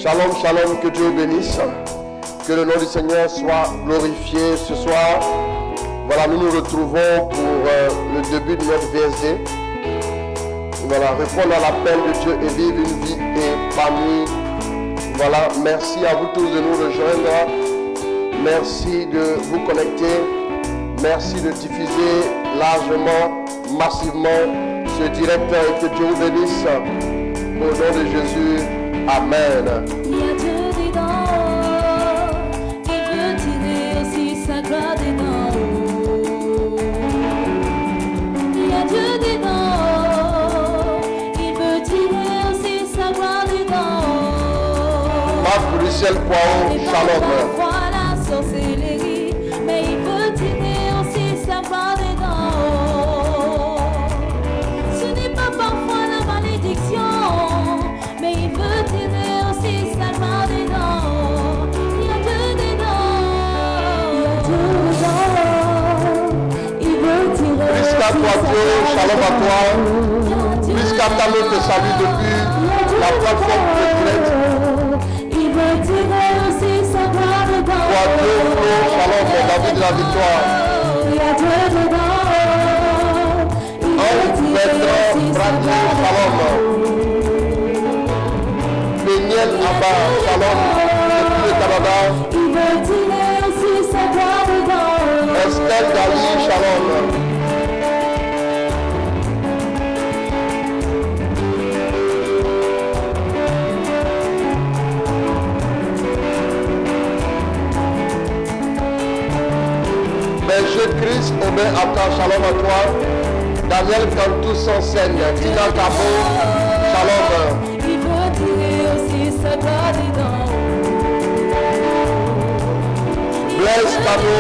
Shalom, shalom, que Dieu bénisse. Que le nom du Seigneur soit glorifié ce soir. Voilà, nous nous retrouvons pour le début de notre VSD. Voilà, répondre à l'appel de Dieu et vivre une vie épanouie. Voilà, merci à vous tous de nous rejoindre. Merci de vous connecter. Merci de diffuser largement, massivement ce direct et que Dieu vous bénisse. Au nom de Jésus, Amen. Il y a Dieu dedans, il veut tirer aussi sa gloire dedans. Il y a Dieu dedans, il veut tirer aussi sa gloire dedans. Marc Bruxelles Poirot, shalom. Parfois la sorcellerie, mais il veut tirer aussi sa gloire dedans. Ce n'est pas parfois la malédiction, mais il veut tirer aussi sa gloire dedans. Il y a Dieu dedans, il veut tirer. Prisca Toitio, shalom à toi. Prisca Tano te salue depuis la plateforme de direct. Il veut tirer aussi sa gloire dedans. Toitio, Flo, shalom, David de la victoire. Il y a Dieu dedans, il veut tirer Bertrand, aussi sa Brady, gloire shalom. dedans. Daniel Abba, shalom, depuis le Canada. Il veut tirer aussi sa gloire dedans. Estelle Dali, shalom. Berger Christ, Aubin Atta, shalom à toi. Daniel Cantou Sansen, Tina Cabo, shalom. Il veut tirer aussi sa gloire dedans. Blaise Cano,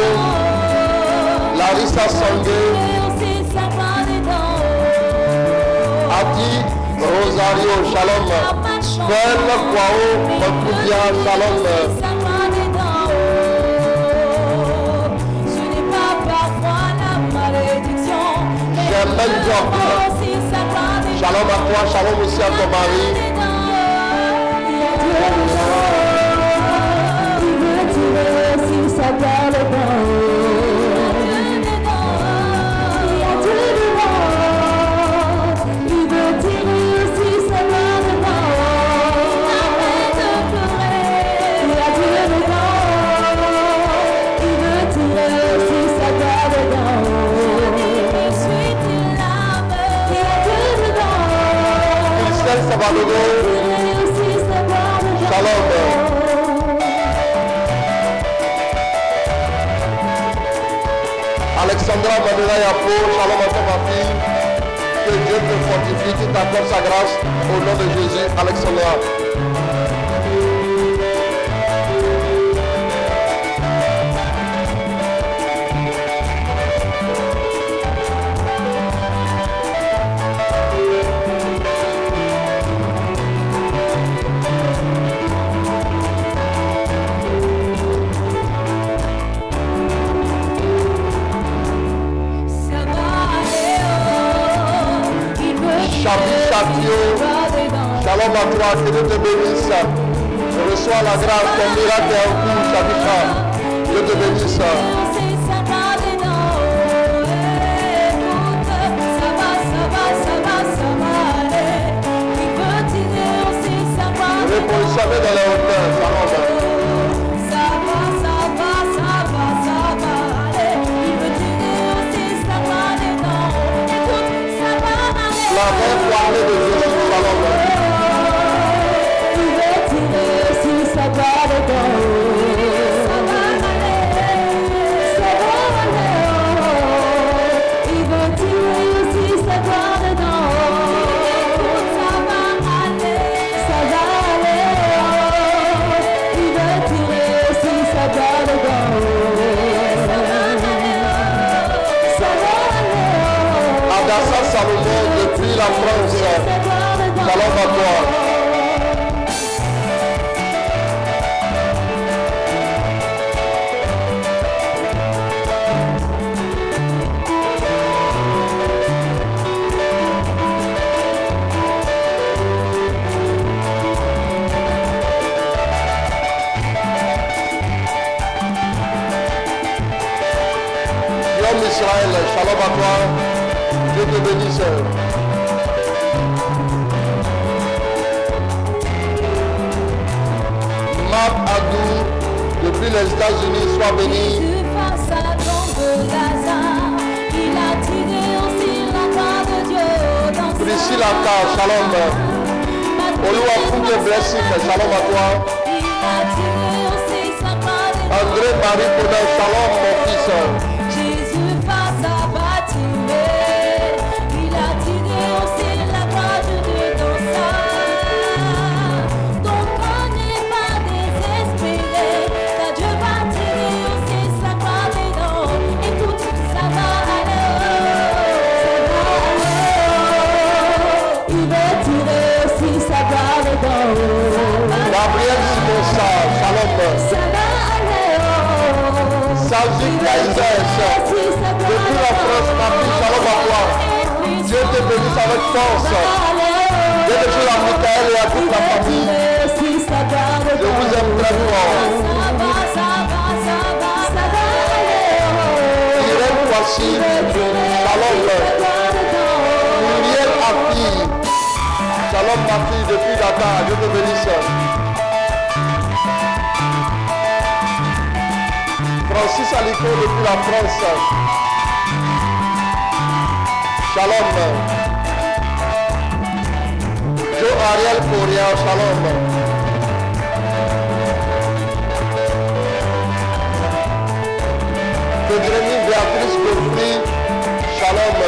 Larissa Sangé, Aussi sa gloire dedans. Adi Rosario, shalom. Paul Kwao, Makoubia, shalom. Sa gloire dedans. Ce n'est pas parfois la malédiction, mais J'aime bien il veut Dieu. aussi sa gloire dedans. Shalom à toi, shalom aussi à ton mari. Il veut tirer aussi sa gloire dedans. Il y a Dieu dedans, il veut tirer aussi sa gloire dedans. Arrête de pleurer. Il y a Dieu dedans, il veut tirer aussi sa gloire dedans. Suis-il l'âme? Il y a Dieu dedans. Christelle Sabalogo, shalom. Alexandra Manuela Yapo, shalom à toi ma fille. Que Dieu te fortifie, qu'il t'accorde sa grâce. Au nom de Jésus, Alexandra. Ça va aller, il veut Chabi Chatio, shalom à toi, que Dieu te bénisse. Reçois la grâce, ton miracle est en cours, Chabicha. Dieu te bénisse. Réponds jamais dans les hauteurs, shalom. La vraie parler de Jésus, shalom. Adassa Salomon depuis la France, shalom à toi. d'Israël, shalom à toi. Dieu te bénisse. Map Adou, depuis les États-Unis, sois béni. Jésus face à tombe de Lazare, il a tiré aussi la gloire de Dieu dans sa Priscilla Ka, shalom. Olúwa fún tes blessings, shalom à toi. Il a tiré aussi sa gloire de André Marie Podin, shalom mon fils. Jésus face à Bartimée, il a tiré aussi la gloire de Dieu dans sa. Donc on n'est pas désespéré, car Dieu va tirer aussi sa gloire dedans. Écoute, ça va aller, il va tirer aussi sa gloire dedans. Gabriel Simosa, shalom. Ça va aller, Sazi Kaiser, depuis la France, ma fille, shalom à toi. Dieu te bénisse avec force. Dieu te bénisse à Michael et à toute la famille. Je vous aime très fort. Irène Kwasi, shalom. Muriel Afi, shalom ma fille depuis Dakar. Dieu te bénisse. Francis Aliko depuis la France. Shalom. Joe Ariel Korea, shalom. Pedremi Béatrice Godfrey, shalom.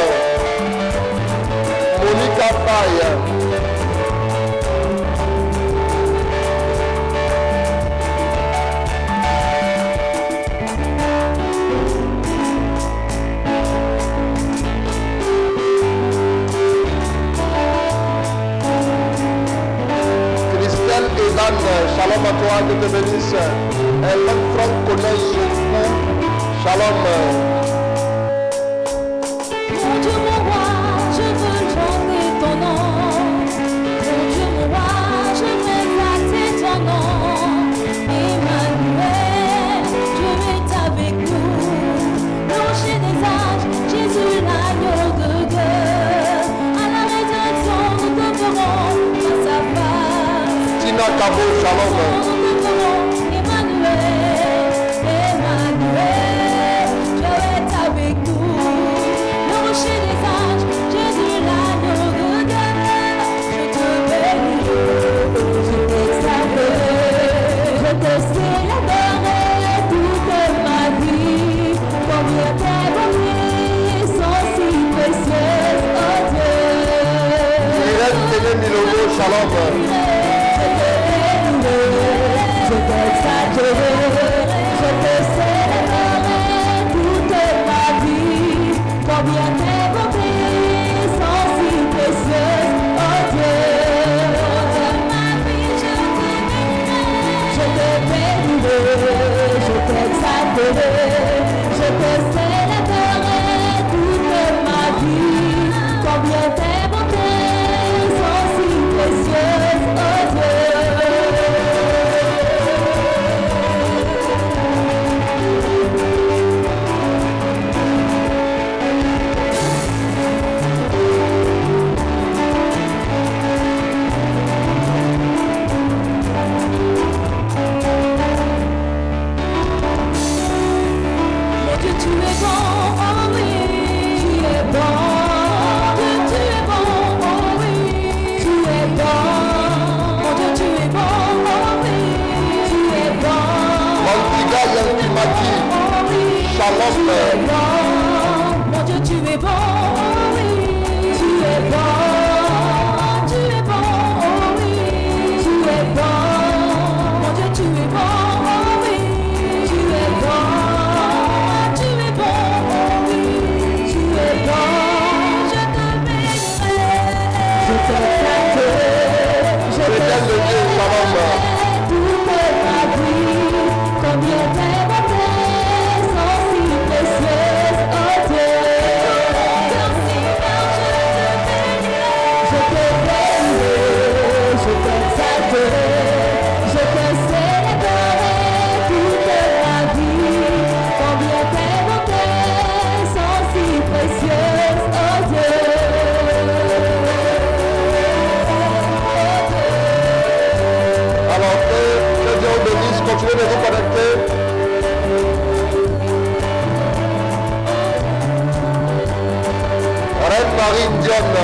Monica Paye. Shalom à toi, que te bénisse. Hélène Franck connaît Zoukou. Shalom. Mon Dieu, mon roi, je veux chanter ton nom. Mon Dieu, mon roi, je veux exalter ton nom. Emmanuel, Dieu est avec nous. Rocher des âges, Jésus l'agneau de Dieu. À la rédemption, nous te ferons face à face. Tina Kabo, shalom. Emmanuel, Emmanuel, Dieu est avec nous. Le rocher des âges, Jésus l'agneau de Dieu. Je te bénis, je t'exalterai, je te célébrerai toute ma vie. Combien tes bontés sont si précieuses, oh Dieu. Irène Téné Milogo, shalom. Je t'exalterai, je te célébrerai toute ma vie. Combien tes bontés sont si précieuses, oh Dieu. Ma vie, je te bénirai, je t'exalterai, je te célébrerai toute ma vie. Combien tes bontés sont si précieuses, oh Dieu. Mon Dieu, tu es bon, oh oui, tu es bon. Dieu, tu es bon, oh oui, tu es bon. Mon Dieu, tu es bon, oh oui, tu es bon. Mantiga Yankimaki, Oh oui, shalom. tu es bon. Mon Dieu, tu es bon, oh oui, tu es bon. Tu es bon, oh oui, tu es bon. Mon Dieu, tu es bon, oh oui, tu es bon. Tu es bon, oh oui, tu es bon. Je te bénirai, je t'exalterai, je te Fidèle de Dieu, shalom. toute ma vie. Combien tes bontés sont si précieuses. continuez de vous connecter. Reine Marie Diane.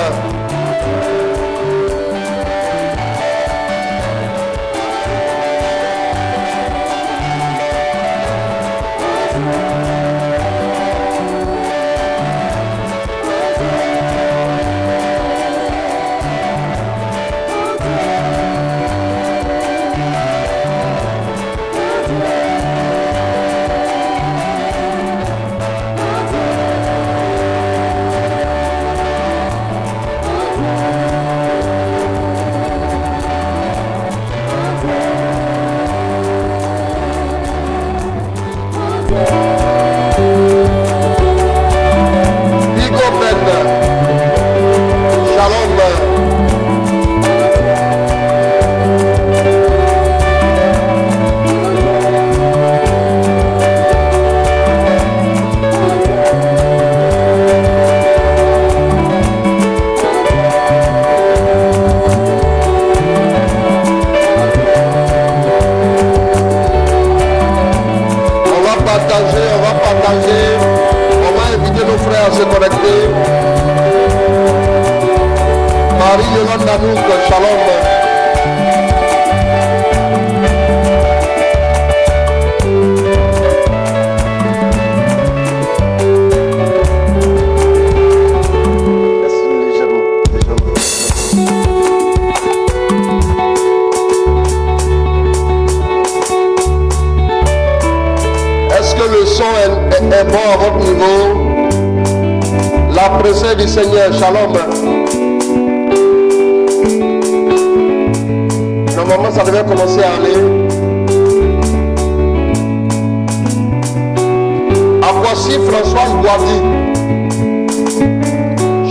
Est bon à votre niveau. La présence du Seigneur, shalom. Normalement, ça devait commencer à aller. À voici Françoise Boisy.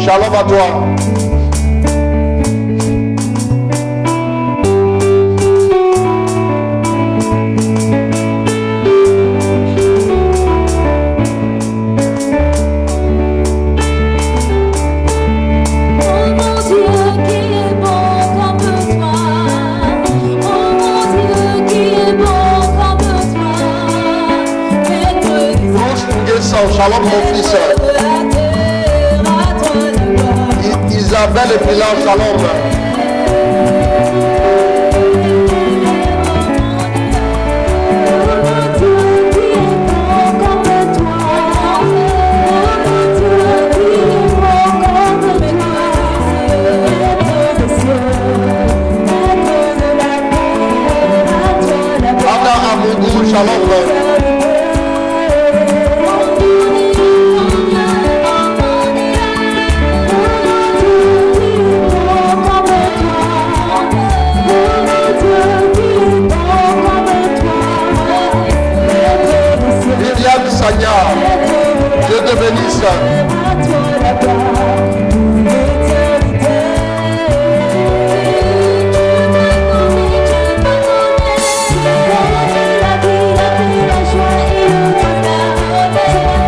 Shalom à toi. Shalom mon fils. Isabelle et Pilar, shalom. Anna Amougou, shalom. Dieu te bénisse.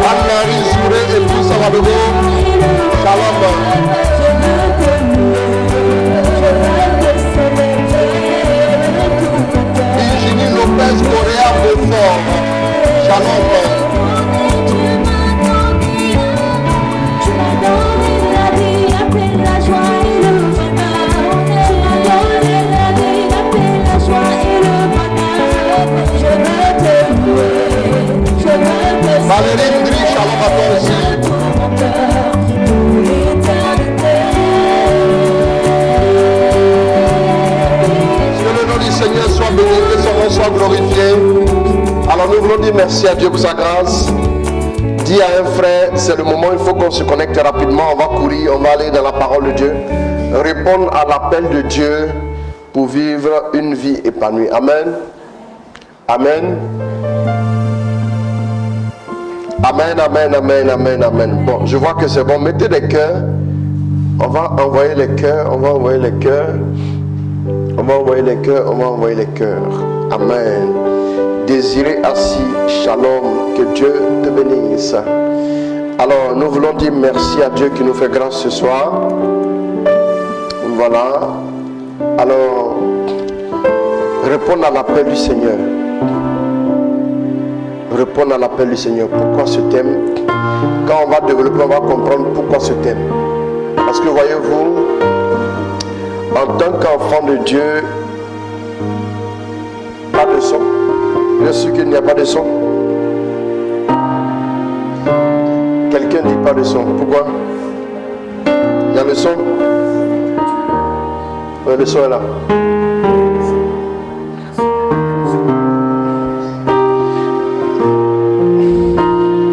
Anne-Marie Zouré et tout ça va de vous. Shalom. Virginie Lopez Correa Beaufort. Shalom. Valérie Ndri, shalom à toi aussi. Que le nom du Seigneur soit béni, que son nom soit glorifié. Alors nous voulons dire merci à Dieu pour sa grâce. Dis à un frère, c'est le moment, il faut qu'on se connecte rapidement, on va courir, on va aller dans la parole de Dieu. Répondre à l'appel de Dieu pour vivre une vie épanouie. Amen. Amen. Amen, amen, amen, amen, amen. Bon, je vois que c'est bon. Mettez les cœurs. On va envoyer les cœurs. On va envoyer les cœurs. On va envoyer les cœurs. On va envoyer les cœurs. Amen. Désiré assis. Shalom. Que Dieu te bénisse. Alors, nous voulons dire merci à Dieu qui nous fait grâce ce soir. Voilà. Alors, répondre à l'appel du Seigneur. répondre à l'appel du Seigneur. Pourquoi ce thème? Quand on va développer, on va comprendre pourquoi ce thème. Parce que voyez-vous, en tant qu'enfant de Dieu, pas de son. Bien sûr qu'il n'y a pas de son. Quelqu'un dit pas de son. Pourquoi? Il y a le son. Oui, le son est là.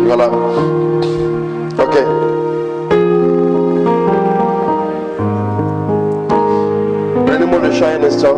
Voilà. Ok. Prenez-moi le chant un instant.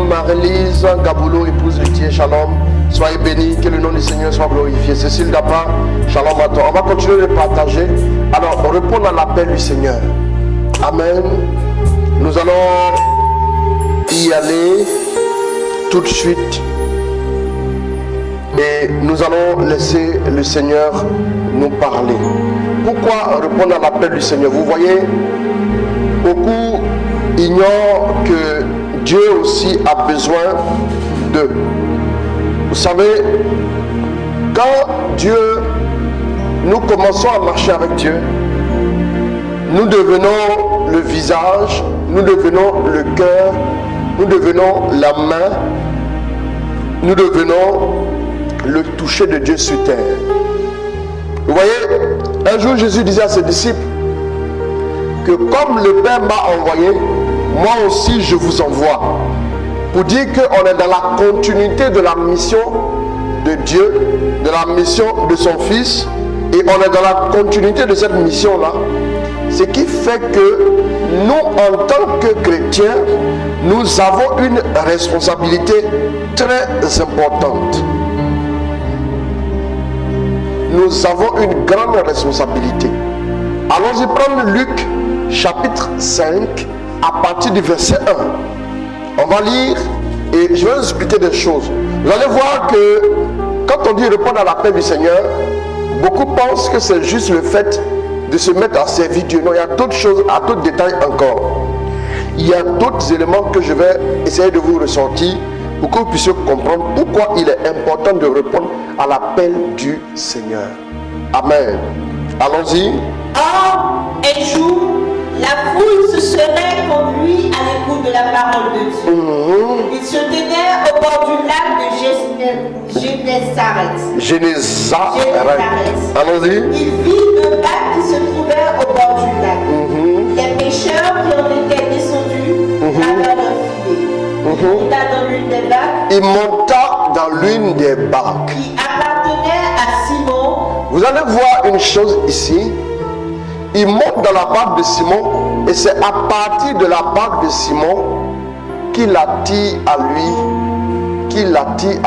Marie-Lise Gaboulou, épouse de Thier, shalom. Soyez bénis, que le nom du Seigneur soit glorifié. Cécile Dapa, shalom à toi. On va continuer de partager. Alors, répondre à l'appel du Seigneur. Amen. Nous allons y aller tout de suite. Et nous allons laisser le Seigneur nous parler. Pourquoi répondre à l'appel du Seigneur? Vous voyez, beaucoup ignorent que Dieu aussi a besoin d'eux. Vous savez, quand nous commençons à marcher avec Dieu, nous devenons le visage, nous devenons le cœur, nous devenons la main, nous devenons le toucher de Dieu sur terre. Vous voyez, un jour Jésus disait à ses disciples, que comme le Père m'a envoyé, moi aussi je vous envoie. Pour dire qu'on est dans la continuité de la mission de Dieu, de la mission de son Fils, et on est dans la continuité de cette mission-là. Ce qui fait que nous, en tant que chrétiens, nous avons une responsabilité très importante. Nous avons une grande responsabilité. Allons-y prendre Luc chapitre 5 à partir du verset 1. On va lire et je vais vous expliquer des choses. Vous allez voir que quand on dit répondre à l'appel du Seigneur, beaucoup pensent que c'est juste le fait de se mettre à servir Dieu. Non, il y a d'autres choses, à d'autres détails encore. Il y a d'autres éléments que je vais essayer de vous ressortir pour que vous puissiez comprendre pourquoi il est important de répondre à l'appel du Seigneur. Amen. Allons-y. Or, un jour, la foule se serait conduite à l'écoute de la parole de Dieu. Il se tenait au bord du lac de Génézareth. Allons-y. Il vit le bac qui se trouvait au bord du lac. Les pêcheurs qui en étaient descendus avaient leur filet. Il monta dans l'une des barques qui appartenait à Simon. Vous allez voir une chose ici. Il monte dans la barque de Simon et c'est à partir de la barque de Simon qu'il attire à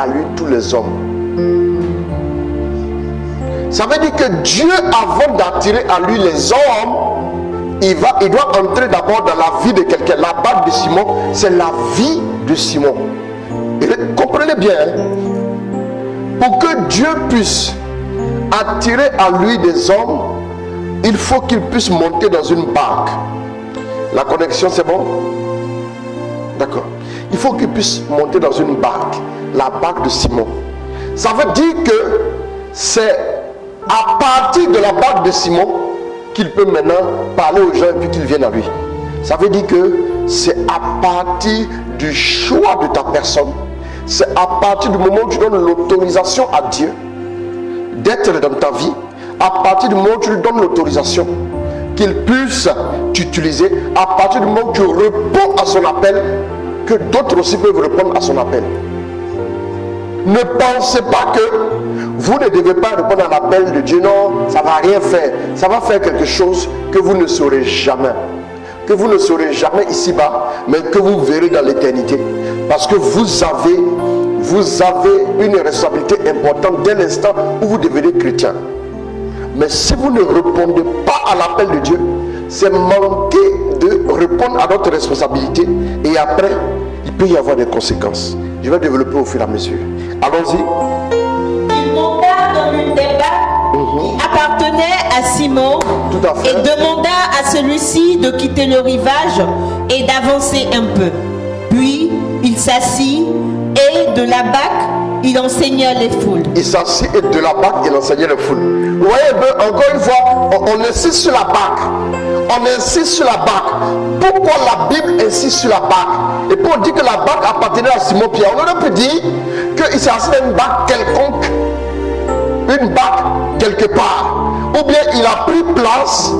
lui tous les hommes. Ça veut dire que Dieu, avant d'attirer à lui les hommes, il doit entrer d'abord dans la vie de quelqu'un. La barque de Simon, c'est la vie de Simon. Et comprenez bien, pour que Dieu puisse attirer à lui des hommes, il faut qu'il puisse monter dans une barque. La connexion, c'est bon? D'accord. Il faut qu'il puisse monter dans une barque, la barque de Simon. Ça veut dire que c'est à partir de la barque de Simon qu'il peut maintenant parler aux gens et puis qu'ils viennent à lui. Ça veut dire que c'est à partir du choix de ta personne, c'est à partir du moment où tu donnes l'autorisation à Dieu d'être dans ta vie, à partir du moment où tu lui donnes l'autorisation qu'il puisse t'utiliser, à partir du moment où tu réponds à son appel, que d'autres aussi peuvent répondre à son appel. Ne pensez pas que vous ne devez pas répondre à l'appel de Dieu. Non, ça ne va rien faire. Ça va faire quelque chose que vous ne saurez jamais. Que vous ne saurez jamais ici-bas, mais que vous verrez dans l'éternité. Parce que vous avez une responsabilité importante dès l'instant où vous devenez chrétien. Mais si vous ne répondez pas à l'appel de Dieu, c'est manquer de répondre à notre responsabilité. Et après, il peut y avoir des conséquences. Je vais développer au fur et à mesure. Allons-y. Il monta dans l'une des barques qui appartenait à Simon. Tout à fait. Et demanda à celui-ci de quitter le rivage et d'avancer un peu. Puis il s'assit et de la barque, il enseigna les foules. Il s'assit et de la barque, il enseignait les foules. Vous voyez, encore une fois, on insiste sur la barque. On insiste sur la barque. Pourquoi la Bible insiste sur la barque? Et pour dire que la barque appartenait à Simon Pierre, on aurait pu dire qu'il s'est assis dans une barque quelconque, une barque quelque part. Ou bien il a pris place.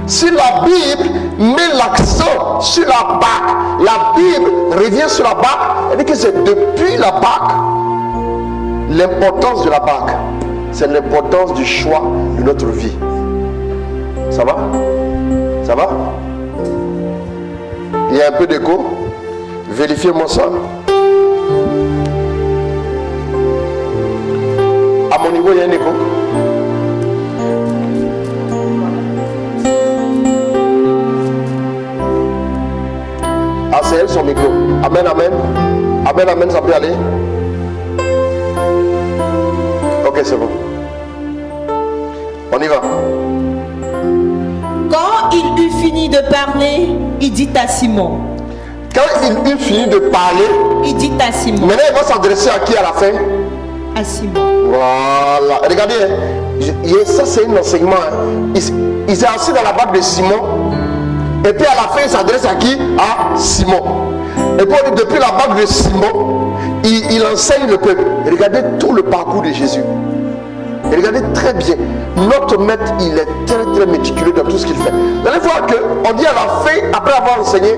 Si la Bible met l'accent sur la barque, la Bible revient sur la barque, elle dit que c'est depuis la barque. L'importance de la barque, c'est l'importance du choix de notre vie. Ça va? Ça va? Il y a un peu d'écho. Vérifiez-moi ça. À mon niveau, il y a un écho. Ah, c'est elle son micro. Amen, amen. Amen, amen, ça peut aller. Ok, c'est bon. On y va. Quand il eut fini de parler, il dit à Simon. Quand il eut fini de parler, il dit à Simon. Maintenant, il va s'adresser à qui à la fin? À Simon. Voilà. Regardez, ça c'est un enseignement. Il s'est assis dans la barque de Simon. Et puis à la fin, il s'adresse à qui? À Simon. Et puis depuis la barque de Simon, il enseigne le peuple. Regardez tout le parcours de Jésus. Et regardez très bien, notre maître, il est très très méticuleux dans tout ce qu'il fait. Vous allez voir qu'on dit à la fin, après avoir enseigné,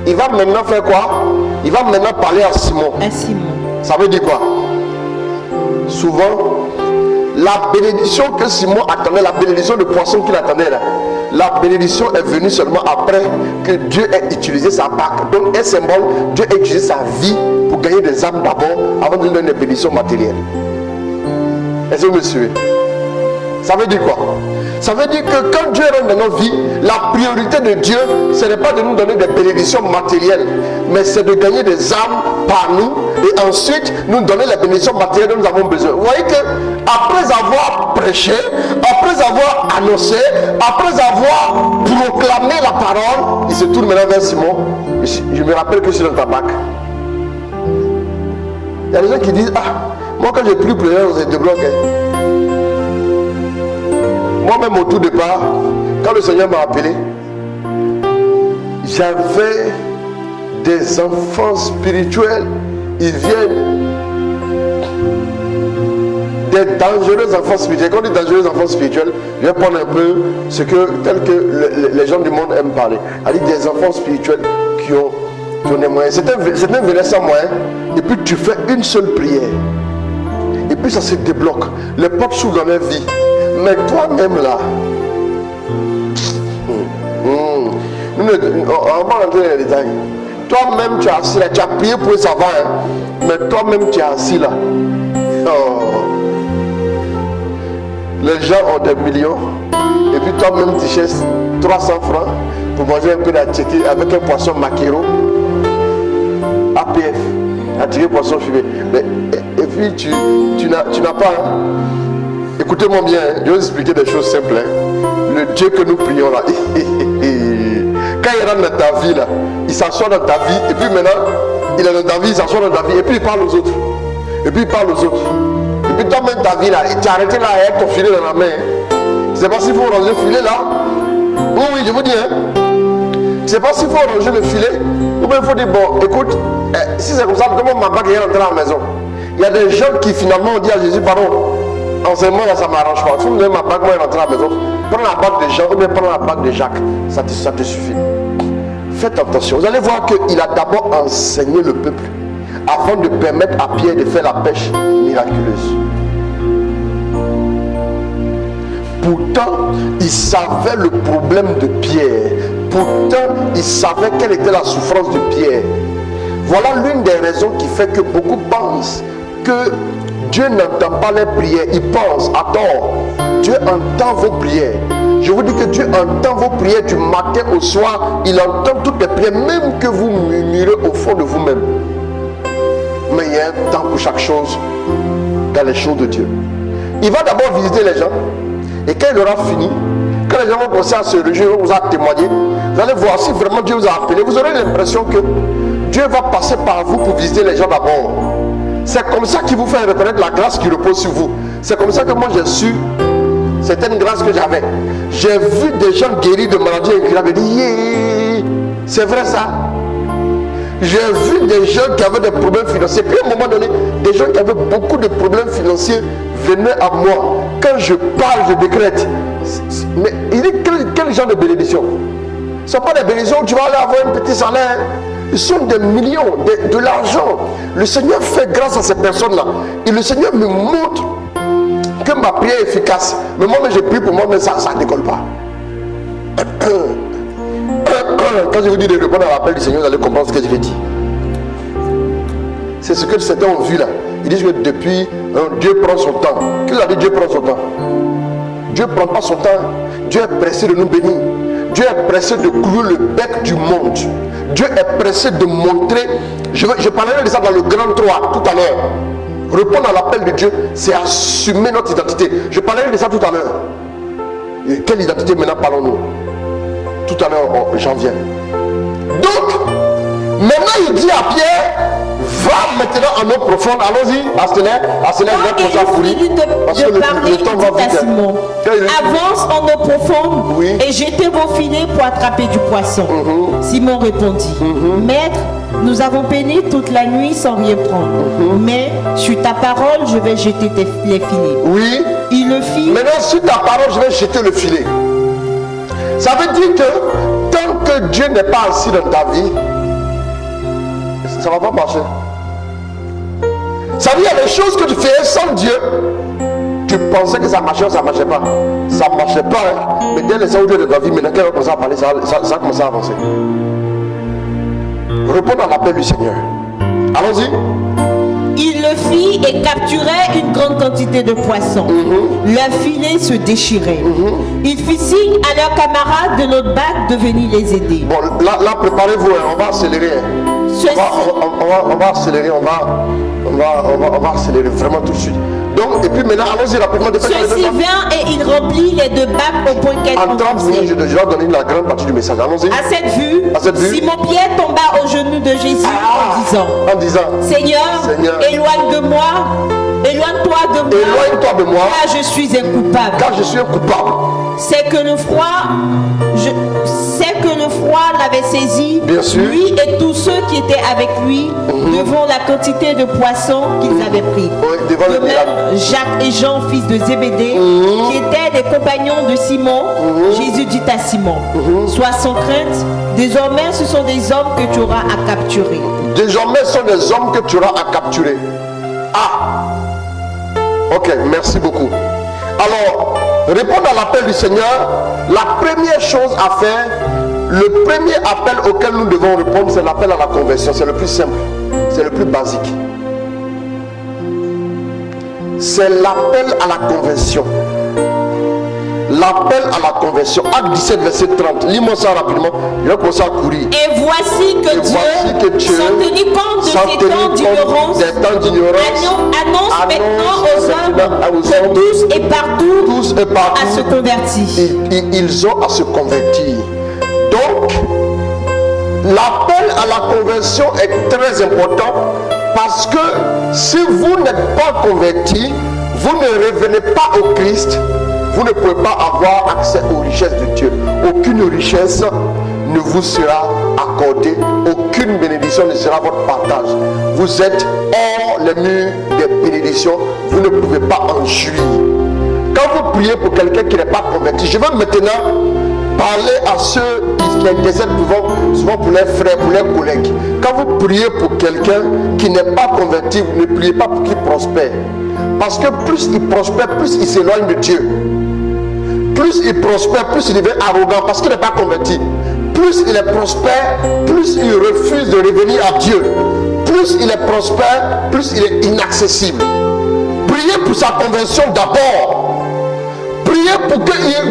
il va maintenant faire quoi? Il va maintenant parler à Simon. À Simon. Ça veut dire quoi? Souvent, la bénédiction que Simon attendait, la bénédiction de poisson qu'il attendait là, la bénédiction est venue seulement après que Dieu ait utilisé sa barque. Donc un symbole, Dieu a utilisé sa vie pour gagner des âmes d'abord avant de lui donner des bénédictions matérielles. Est-ce que vous me suivez? Ça veut dire quoi? Ça veut dire que quand Dieu rentre dans nos vies, la priorité de Dieu, ce n'est pas de nous donner des bénédictions matérielles, mais c'est de gagner des âmes par nous et ensuite nous donner les bénédictions matérielles dont nous avons besoin. Vous voyez que après avoir prêché, après avoir annoncé, après avoir proclamé la parole, il se tourne maintenant vers Simon. Je me rappelle que je suis dans ta barque. Il y a des gens qui disent, ah, moi quand j'ai pris plaisir, on se débloque. Moi-même au tout départ, quand le Seigneur m'a appelé, j'avais des enfants spirituels. Ils viennent des dangereux enfants spirituels. Quand on dit dangereux enfants spirituels, je vais prendre un peu ce que, tel que les gens du monde aiment parler. C'est-à-dire des enfants spirituels qui ont des moyens. Certains venaient sans moyens, et puis tu fais une seule prière. Et puis ça se débloque. Les portes s'ouvrent dans leur vie. Mais toi-même là, on va rentrer dans les détails. Toi-même tu es assis là, tu as prié pour ça va, hein? Mais toi-même tu es assis là. Oh. Les gens ont des millions, et puis toi-même tu cherches 300 francs pour manger un peu d'attiqué avec un poisson maquereau, APF, attiqué poisson fumé. Mais, et puis tu n'as pas. Hein? Écoutez-moi bien, je vais vous expliquer des choses simples. Hein. Le Dieu que nous prions là, quand il rentre dans ta vie là, il s'assoit dans ta vie, et puis maintenant, il est dans ta vie, il s'assoit dans ta vie, et puis il parle aux autres. Et puis il parle aux autres. Et puis toi-même ta vie là, tu as arrêté là avec ton filet dans la main. Tu ne sais pas s'il faut ranger le filet là. Oui, oui, je vous dis. Hein. Tu ne sais pas s'il faut ranger le filet. Ou bien il faut dire, bon, écoute, si c'est comme ça, comment ma bague est rentrée à la maison? Il y a des gens qui finalement ont dit à Jésus, pardon. Enseignement là ça ne m'arrange pas. Si vous me donnez ma bague, moi je rentre à la maison. Prends la bague de Jean ou bien prends la bague de Jacques. Ça te suffit. Faites attention. Vous allez voir qu'il a d'abord enseigné le peuple avant de permettre à Pierre de faire la pêche miraculeuse. Pourtant, il savait le problème de Pierre. Pourtant, il savait quelle était la souffrance de Pierre. Voilà l'une des raisons qui fait que beaucoup pensent que Dieu n'entend pas les prières, il pense à tort. Dieu entend vos prières. Je vous dis que Dieu entend vos prières du matin au soir. Il entend toutes les prières, même que vous murmurez au fond de vous-même. Mais il y a un temps pour chaque chose dans les choses de Dieu. Il va d'abord visiter les gens. Et quand il aura fini, quand les gens vont commencer à se réjouir, vous a témoigné, vous allez voir si vraiment Dieu vous a appelé. Vous aurez l'impression que Dieu va passer par vous pour visiter les gens d'abord. C'est comme ça qu'il vous fait reconnaître la grâce qui repose sur vous. C'est comme ça que moi j'ai su certaines grâces que j'avais. J'ai vu des gens guéris de maladies incurables. J'ai dit, yeah, c'est vrai ça. J'ai vu des gens qui avaient des problèmes financiers. Puis à un moment donné, des gens qui avaient beaucoup de problèmes financiers venaient à moi. Quand je parle, je décrète. Mais il dit quel genre de bénédiction? Ce ne sont pas des bénédictions où tu vas aller avoir un petit salaire. Ils sont des millions, de l'argent. Le Seigneur fait grâce à ces personnes-là. Et le Seigneur me montre que ma prière est efficace. Mais moi, je prie pour moi, mais ça ne décolle pas. Quand je vous dis de répondre à l'appel du Seigneur, vous allez comprendre ce que je vais dire. C'est ce que certains ont vu là. Ils disent que depuis, Dieu prend son temps. Qui vous a dit Dieu prend son temps? Dieu ne prend pas son temps. Dieu est pressé de nous bénir. Dieu est pressé de clouer le bec du monde. Dieu est pressé de montrer. Je parlerai de ça dans le grand 3 tout à l'heure. Répondre à l'appel de Dieu, c'est assumer notre identité. Je parlerai de ça tout à l'heure. Et quelle identité maintenant parlons-nous? Tout à l'heure, j'en viens. Donc, maintenant il dit à Pierre, va maintenant en eau profonde. Allons-y, Asténaire, je vais commencer à courir. Parce que le temps va vite. Avance en eau profonde, oui, et jetez vos filets pour attraper du poisson. Simon répondit, Maître, nous avons peiné toute la nuit sans rien prendre. Mais sur ta parole, je vais jeter les filets. Oui. Il le fit. Maintenant, sur ta parole, je vais jeter le filet. Ça veut dire que tant que Dieu n'est pas assis dans ta vie, ça ne va pas marcher. Ça veut dire qu'il y a des choses que tu fais sans Dieu. Tu pensais que ça marchait ou ça ne marchait pas. Ça ne marchait pas. Hein? Mais dès les autres de ta vie, maintenant qu'elle va commencer à parler, ça commence à avancer. Réponds à l'appel du Seigneur. Allons-y. Il le fit et capturait une grande quantité de poissons. Leurs filets se déchiraient. Il fit signe à leurs camarades de notre barque de venir les aider. Bon, là préparez-vous, hein, on va accélérer. Hein. On va accélérer, on va accélérer vraiment tout de suite. Donc, et puis maintenant, allons-y rapidement. Ceci vint et il remplit les deux barques au point qu'elles en 30 minutes, je déjà donné la grande partie du message. Allons-y. À cette vue, Simon-Pierre tomba aux genoux de Jésus en disant, Seigneur, éloigne de moi, éloigne-toi de moi, car je suis un coupable. C'est que le froid l'avait saisi, bien sûr, lui et tous ceux qui étaient avec lui, devant la quantité de poissons qu'ils avaient pris. De même, Jacques et Jean, fils de Zébédée, qui étaient des compagnons de Simon, Jésus dit à Simon, sois sans crainte, désormais ce sont des hommes que tu auras à capturer. Désormais ce sont des hommes que tu auras à capturer. Ah, ok, merci beaucoup. Alors, répondre à l'appel du Seigneur, la première chose à faire, le premier appel auquel nous devons répondre, c'est l'appel à la conversion. C'est le plus simple, c'est le plus basique. C'est l'appel à la conversion. L'appel à la conversion. Acte 17, verset 30. Lis-moi ça rapidement. Je vais commencer à courir. Et voici que Dieu, sans tenir compte de ces temps d'ignorance, annonce maintenant aux hommes que tous et partout à se convertir. Ils ont à se convertir. Donc, l'appel à la conversion est très important parce que si vous n'êtes pas converti, vous ne revenez pas au Christ, vous ne pouvez pas avoir accès aux richesses de Dieu. Aucune richesse ne vous sera accordée, aucune bénédiction ne sera votre partage. Vous êtes hors les murs des bénédictions, vous ne pouvez pas en jouir. Quand vous priez pour quelqu'un qui n'est pas converti, je vais maintenant parler à ceux qui intercèdent souvent pour leurs frères, pour leurs collègues. Quand vous priez pour quelqu'un qui n'est pas converti, vous ne priez pas pour qu'il prospère. Parce que plus il prospère, plus il s'éloigne de Dieu. Plus il prospère, plus il devient arrogant parce qu'il n'est pas converti. Plus il est prospère, plus il refuse de revenir à Dieu. Plus il est prospère, plus il est inaccessible. Priez pour sa conversion d'abord. Priez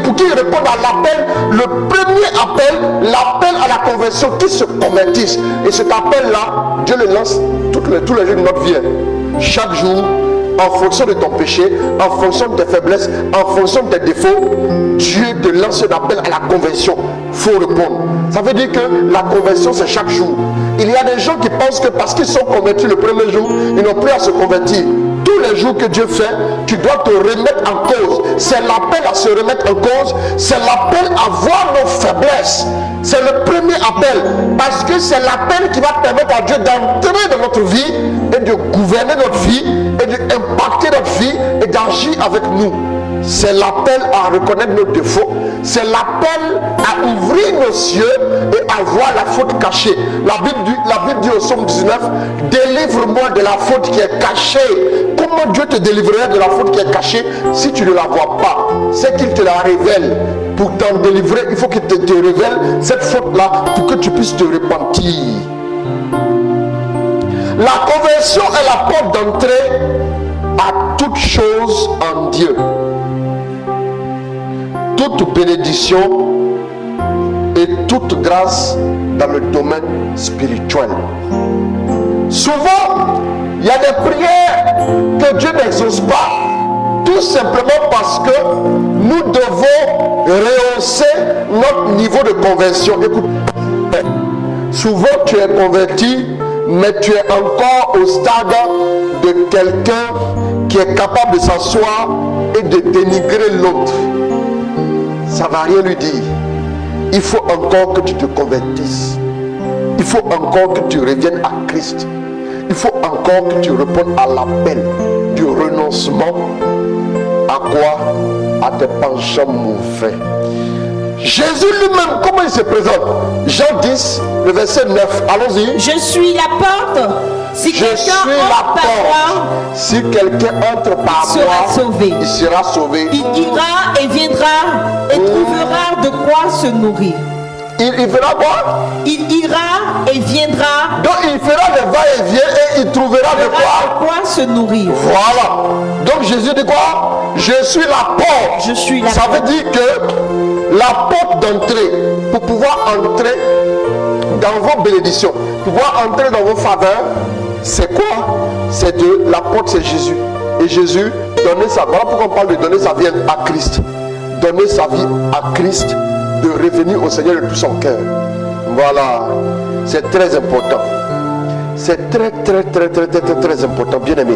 pour qu'il réponde à l'appel, le premier appel, l'appel à la conversion, qu'il se convertisse. Et cet appel-là, Dieu le lance tous les jours de notre vie. Chaque jour, en fonction de ton péché, en fonction de tes faiblesses, en fonction de tes défauts, Dieu te lance un appel à la conversion. Il faut répondre. Ça veut dire que la conversion, c'est chaque jour. Il y a des gens qui pensent que parce qu'ils sont convertis le premier jour, ils n'ont plus à se convertir. Tous les jours que Dieu fait, tu dois te remettre en cause. C'est l'appel à se remettre en cause. C'est l'appel à voir nos faiblesses. C'est le premier appel. Parce que c'est l'appel qui va permettre à Dieu d'entrer dans notre vie et de gouverner notre vie et d'impacter notre vie et d'agir avec nous. C'est l'appel à reconnaître nos défauts. C'est l'appel à ouvrir nos yeux et à voir la faute cachée. La Bible dit au psaume 19, délivre-moi de la faute qui est cachée. Comment Dieu te délivrerait de la faute qui est cachée si tu ne la vois pas? C'est qu'il te la révèle. Pour t'en délivrer, il faut qu'il te révèle cette faute-là pour que tu puisses te repentir. La conversion est la porte d'entrée à toute chose en Dieu. Toute bénédiction et toute grâce dans le domaine spirituel. Souvent, il y a des prières que Dieu n'exauce pas, tout simplement parce que nous devons rehausser notre niveau de conversion. Écoute, souvent tu es converti, mais tu es encore au stade de quelqu'un qui est capable de s'asseoir et de dénigrer l'autre. Ça ne va rien lui dire. Il faut encore que tu te convertisses. Il faut encore que tu reviennes à Christ. Il faut encore que tu répondes à l'appel du renoncement à quoi? À tes penchants mauvais. Jésus lui-même, comment il se présente? Jean 10, le verset 9. Allons-y. Je suis la porte. Si Je suis quelqu'un la entre par moi, porte. Si quelqu'un entre par sera moi, sauvé. il sera sauvé. Il ira et viendra et trouvera de quoi se nourrir. Il fera quoi? Il ira et viendra. Donc il fera le va-et-vient et il trouvera de quoi? Se nourrir. Voilà. Donc Jésus dit quoi? Je suis la porte. Je suis la Ça porte. veut dire que la porte d'entrée, pour pouvoir entrer dans vos bénédictions, pour pouvoir entrer dans vos faveurs, c'est quoi? C'est de la porte, c'est Jésus. Et Jésus, donner sa, voilà pourquoi on parle de donner sa vie à Christ. Donner sa vie à Christ, de revenir au Seigneur de tout son cœur. Voilà. C'est très important. C'est très important, bien aimé.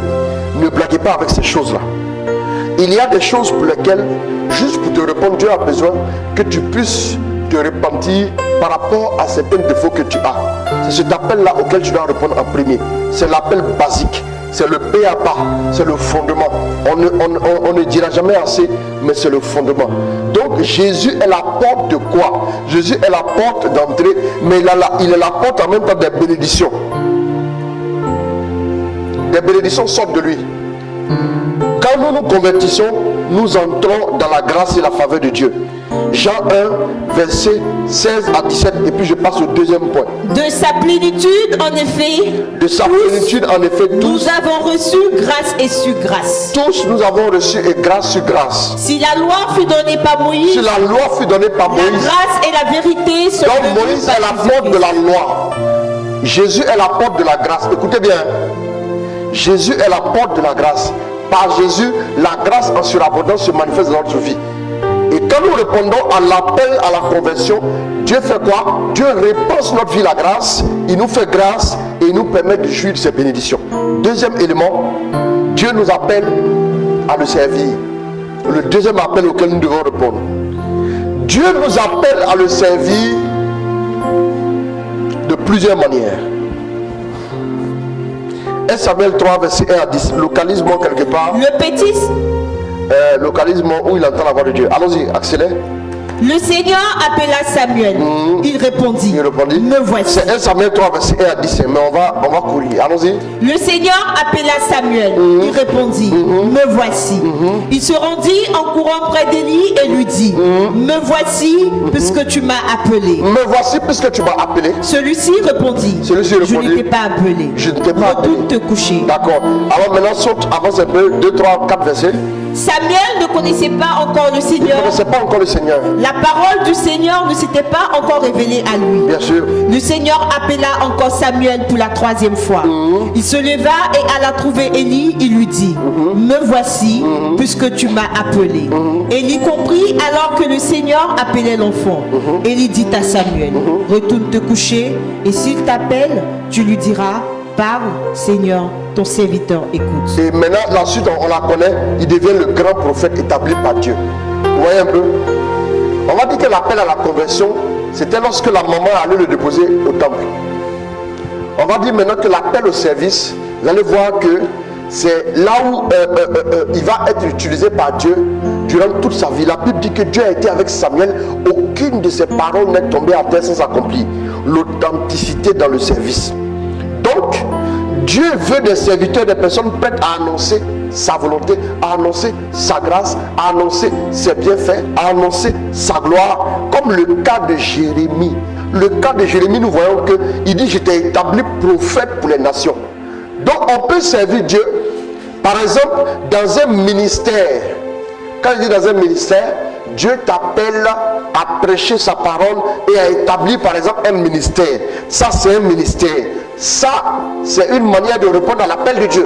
Ne blaguez pas avec ces choses-là. Il y a des choses pour lesquelles, juste pour te répondre, Dieu a besoin que tu puisses te repentir par rapport à certains défauts que tu as. C'est cet appel-là auquel tu dois répondre en premier. C'est l'appel basique. C'est le B.A.B.A. C'est le fondement. On ne dira jamais assez, mais c'est le fondement. Donc Jésus est la porte de quoi? Jésus est la porte d'entrée, mais il est la porte en même temps des bénédictions. Des bénédictions sortent de lui. Quand nous nous convertissons, nous entrons dans la grâce et la faveur de Dieu. Jean 1, verset 16 à 17, et puis je passe au deuxième point. De sa plénitude, en effet, tous, nous avons reçu grâce et sur grâce. Tous nous avons reçu et grâce sur grâce. Si la loi fut donnée par Moïse, la grâce et la vérité sont donc Moïse est la porte de la loi. Jésus est la porte de la grâce. Écoutez bien. Jésus est la porte de la grâce. Par Jésus, la grâce en surabondance se manifeste dans notre vie. Et quand nous répondons à l'appel à la conversion, Dieu fait quoi? Dieu repense notre vie la grâce, il nous fait grâce et il nous permet de jouir de ses bénédictions. Deuxième élément, Dieu nous appelle à le servir. Le deuxième appel auquel nous devons répondre. Dieu nous appelle à le servir de plusieurs manières. 1 Samuel 3, verset 1 à 10. Localise-moi quelque part. Le petit. Localise-moi où il entend la voix de Dieu. Allons-y, accélère. Le Seigneur appela Samuel. Il répondit. Me voici. C'est 1 Samuel 3, verset 1 à 10. Mais on va courir. Allons-y. Le Seigneur appela Samuel. Il répondit. Me voici. Il se rendit en courant près d'Élie et lui dit. Me voici puisque tu m'as appelé. Me voici puisque tu m'as appelé. Celui-ci répondit. Je ne t'ai pas appelé. Je ne t'ai pas appelé. Retourne te coucher. D'accord. Alors maintenant saute, avance un peu. 2, 3, 4 versets. Samuel ne connaissait pas encore le Seigneur. Il ne connaissait pas encore le Seigneur. La parole du Seigneur ne s'était pas encore révélée à lui. Bien sûr. Le Seigneur appela encore Samuel pour la troisième fois. Il se leva et alla trouver Élie. Il lui dit, me voici puisque tu m'as appelé. Élie comprit alors que le Seigneur appelait l'enfant. Élie dit à Samuel, retourne te coucher et s'il t'appelle, tu lui diras, parle Seigneur, ton serviteur écoute. Et maintenant la suite on la connaît. Il devient le grand prophète établi par Dieu. Vous voyez un peu? On va dire que l'appel à la conversion, c'était lorsque la maman allait le déposer au temple. On va dire maintenant que l'appel au service, vous allez voir que c'est là où il va être utilisé par Dieu durant toute sa vie. La Bible dit que Dieu a été avec Samuel. Aucune de ses paroles n'est tombée à terre sans accomplir. L'authenticité dans le service. Donc, Dieu veut des serviteurs, des personnes prêtes à annoncer sa volonté, à annoncer sa grâce, à annoncer ses bienfaits, à annoncer sa gloire, comme le cas de Jérémie. Le cas de Jérémie, nous voyons qu'il dit, j'étais établi prophète pour les nations. Donc, on peut servir Dieu, par exemple, dans un ministère. Quand je dis dans un ministère, Dieu t'appelle à prêcher sa parole et à établir, par exemple, un ministère. Ça, c'est un ministère. Ça, c'est une manière de répondre à l'appel de Dieu.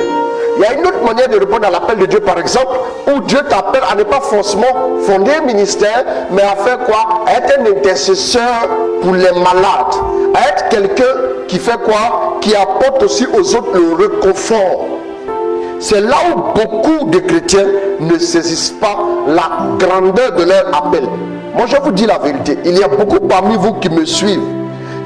Il y a une autre manière de répondre à l'appel de Dieu, par exemple, où Dieu t'appelle à ne pas forcément fonder un ministère, mais à faire quoi? À être un intercesseur pour les malades. À être quelqu'un qui fait quoi? Qui apporte aussi aux autres le réconfort. C'est là où beaucoup de chrétiens ne saisissent pas la grandeur de leur appel. Moi, je vous dis la vérité. Il y a beaucoup parmi vous qui me suivent.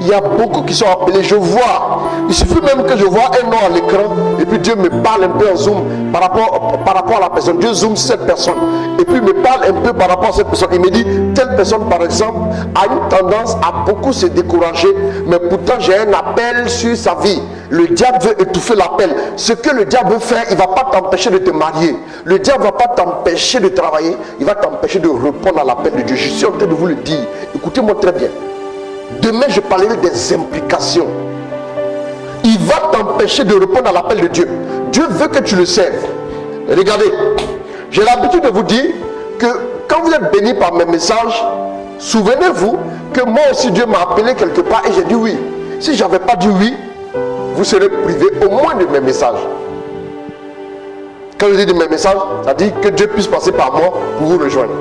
Il y a beaucoup qui sont appelés. Je vois. Il suffit même que je vois un nom à l'écran et puis Dieu me parle un peu en zoom par rapport à la personne. Dieu zoome sur cette personne et puis me parle un peu par rapport à cette personne. Il me dit, telle personne par exemple a une tendance à beaucoup se décourager, mais pourtant j'ai un appel sur sa vie. Le diable veut étouffer l'appel. Ce que le diable veut faire, il ne va pas t'empêcher de te marier. Le diable ne va pas t'empêcher de travailler. Il va t'empêcher de répondre à l'appel de Dieu. Je suis en train de vous le dire. Écoutez-moi très bien. Demain, je parlerai des implications. Il va t'empêcher de répondre à l'appel de Dieu. Dieu veut que tu le serves. Regardez, j'ai l'habitude de vous dire que quand vous êtes béni par mes messages, souvenez-vous que moi aussi Dieu m'a appelé quelque part et j'ai dit oui. Si je n'avais pas dit oui, vous serez privé au moins de mes messages. Quand je dis de mes messages, ça dit que Dieu puisse passer par moi pour vous rejoindre.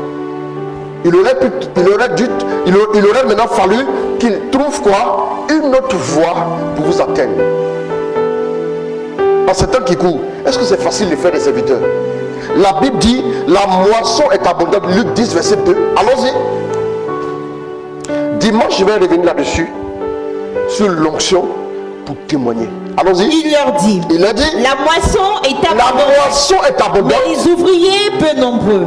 Il aurait maintenant fallu qu'il trouve quoi? Une autre voie pour vous atteindre. En ce temps qui court, est-ce que c'est facile de faire des serviteurs? La Bible dit, la moisson est abondante. Luc 10, verset 2. Allons-y. Dimanche, je vais revenir là-dessus, sur l'onction pour témoigner. Allons-y. Il leur dit, la moisson est abondante, mais les ouvriers peu nombreux.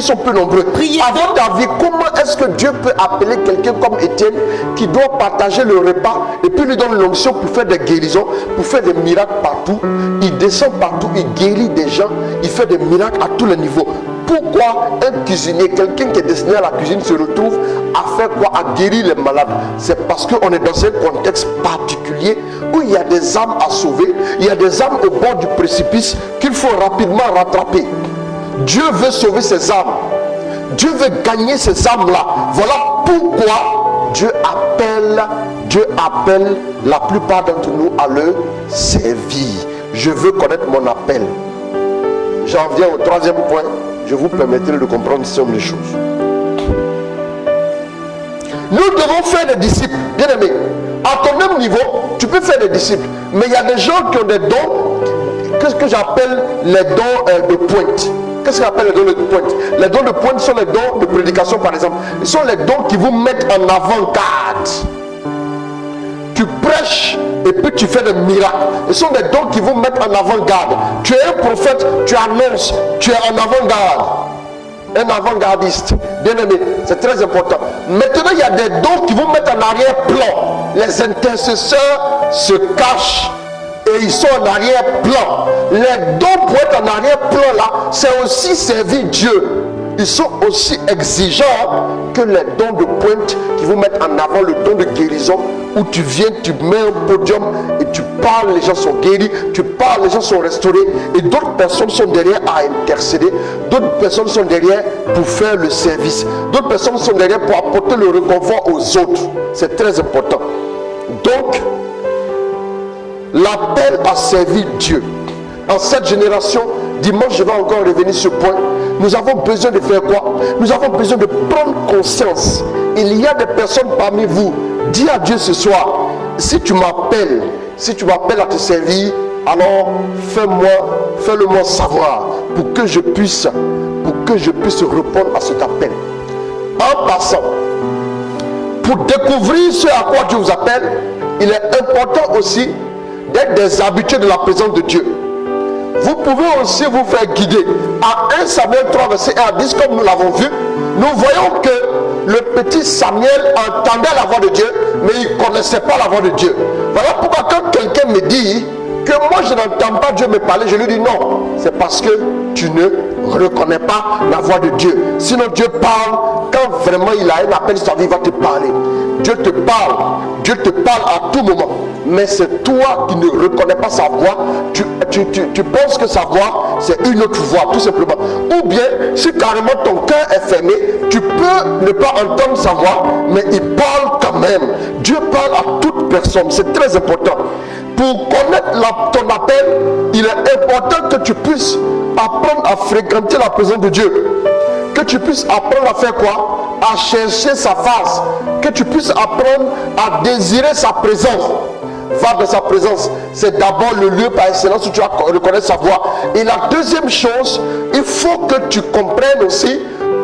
Sont peu nombreux. Avant ta vie, comment est-ce que Dieu peut appeler quelqu'un comme Étienne qui doit partager le repas et puis lui donne l'onction pour faire des guérisons, pour faire des miracles partout? Il descend partout, il guérit des gens, il fait des miracles à tous les niveaux. Pourquoi un cuisinier, quelqu'un qui est destiné à la cuisine, se retrouve à faire quoi? À guérir les malades? C'est parce qu'on est dans un contexte particulier où il y a des âmes à sauver, il y a des âmes au bord du précipice qu'il faut rapidement rattraper. Dieu veut sauver ces âmes. Dieu veut gagner ces âmes-là. Voilà pourquoi Dieu appelle la plupart d'entre nous à le servir. Je veux connaître mon appel. J'en viens au troisième point. Je vous permettrai de comprendre les choses. Nous devons faire des disciples. Bien aimé, à ton même niveau, tu peux faire des disciples. Mais il y a des gens qui ont des dons, qu'est-ce que j'appelle les dons de pointe. Qu'est-ce qu'on appelle les dons de pointe? Les dons de pointe sont les dons de prédication, par exemple. Ce sont les dons qui vous mettent en avant-garde. Tu prêches et puis tu fais des miracles. Ce sont des dons qui vous mettent en avant-garde. Tu es un prophète, tu annonces, tu es en avant-garde. Un avant-gardiste. Bien aimé, c'est très important. Maintenant, il y a des dons qui vous mettent en arrière-plan. Les intercesseurs se cachent et ils sont en arrière-plan. Les dons pour être en arrière-plan là, c'est aussi servir Dieu. Ils sont aussi exigeants que les dons de pointe qui vous mettent en avant, le don de guérison, où tu viens, tu mets un podium et tu parles, les gens sont guéris, tu parles, les gens sont restaurés, et d'autres personnes sont derrière à intercéder, d'autres personnes sont derrière pour faire le service, d'autres personnes sont derrière pour apporter le réconfort aux autres. C'est très important. Donc, l'appel à servir Dieu. En cette génération, dimanche, je vais encore revenir sur ce point. Nous avons besoin de faire quoi? Nous avons besoin de prendre conscience. Il y a des personnes parmi vous. Dis à Dieu ce soir, si tu m'appelles à te servir, alors fais-le-moi savoir pour que je puisse répondre à cet appel. En passant, pour découvrir ce à quoi Dieu vous appelle, il est important aussi d'être des habitués de la présence de Dieu. Vous pouvez aussi vous faire guider. À 1 Samuel 3, verset 1 à 10, comme nous l'avons vu, nous voyons que le petit Samuel entendait la voix de Dieu, mais il ne connaissait pas la voix de Dieu. Voilà pourquoi quand quelqu'un me dit que moi je n'entends pas Dieu me parler, je lui dis non. C'est parce que tu ne reconnais pas la voix de Dieu. Sinon Dieu parle, quand vraiment il a un appel sur ta vie, il va te parler. Dieu te parle à tout moment. Mais c'est toi qui ne reconnais pas sa voix. Tu penses que sa voix, c'est une autre voix, tout simplement. Ou bien, si carrément ton cœur est fermé, tu peux ne pas entendre sa voix, mais il parle quand même. Dieu parle à toute personne, c'est très important. Pour connaître ton appel, il est important que tu puisses apprendre à fréquenter la présence de Dieu. Que tu puisses apprendre à faire quoi? À chercher sa face. Que tu puisses apprendre à désirer sa présence. Va dans sa présence. C'est d'abord le lieu par excellence où tu vas reconnaître sa voix. Et la deuxième chose, il faut que tu comprennes aussi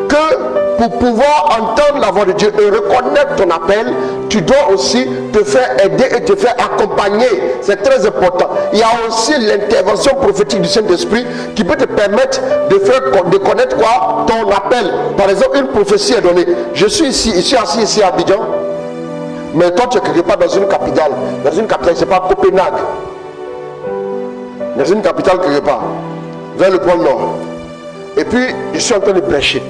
que pour pouvoir entendre la voix de Dieu et reconnaître ton appel, tu dois aussi te faire aider et te faire accompagner. C'est très important. Il y a aussi l'intervention prophétique du Saint-Esprit qui peut te permettre de connaître quoi? Ton appel. Par exemple, une prophétie est donnée. Je suis assis ici à Abidjan, mais toi tu es quelque part dans une capitale. Dans une capitale, c'est pas Copenhague. Dans une capitale quelque part, vers le pôle Nord. Et puis, je suis en train de prêcher.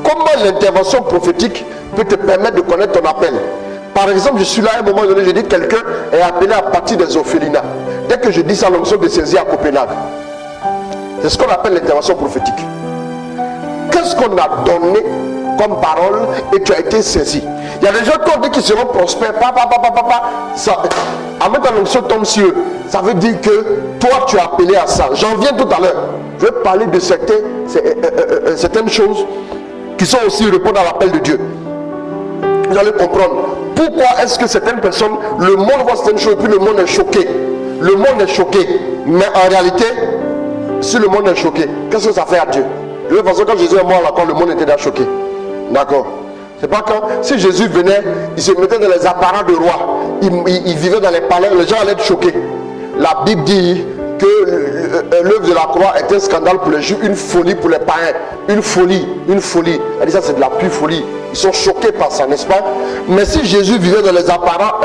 Comment l'intervention prophétique peut te permettre de connaître ton appel? Par exemple, je suis là à un moment donné, je dis que quelqu'un est appelé à partir des orphelinats. Dès que je dis ça, l'onction de saisir à Copenhague. C'est ce qu'on appelle l'intervention prophétique. Qu'est-ce qu'on a donné comme parole et tu as été saisi? Il y a des gens qui ont dit qu'ils seront prospères. En même temps, l'onction tombe sur eux. Ça veut dire que toi, tu es appelé à ça. J'en viens tout à l'heure. Je vais parler de certaines choses qui sont aussi répondre à l'appel de Dieu. Vous allez comprendre pourquoi est-ce que certaines personnes, le monde voit certaines choses et puis le monde est choqué. Le monde est choqué. Mais en réalité, si le monde est choqué, qu'est-ce que ça fait à Dieu? De toute façon, quand Jésus est mort, le monde était déjà choqué. D'accord? C'est pas quand, si Jésus venait, il se mettait dans les apparats de roi, il vivait dans les palais, les gens allaient être choqués. La Bible dit que l'œuvre de la croix est un scandale pour les Juifs, une folie pour les païens, une folie. Elle dit ça, c'est de la pure folie. Ils sont choqués par ça, n'est-ce pas? Mais si Jésus vivait dans les apparats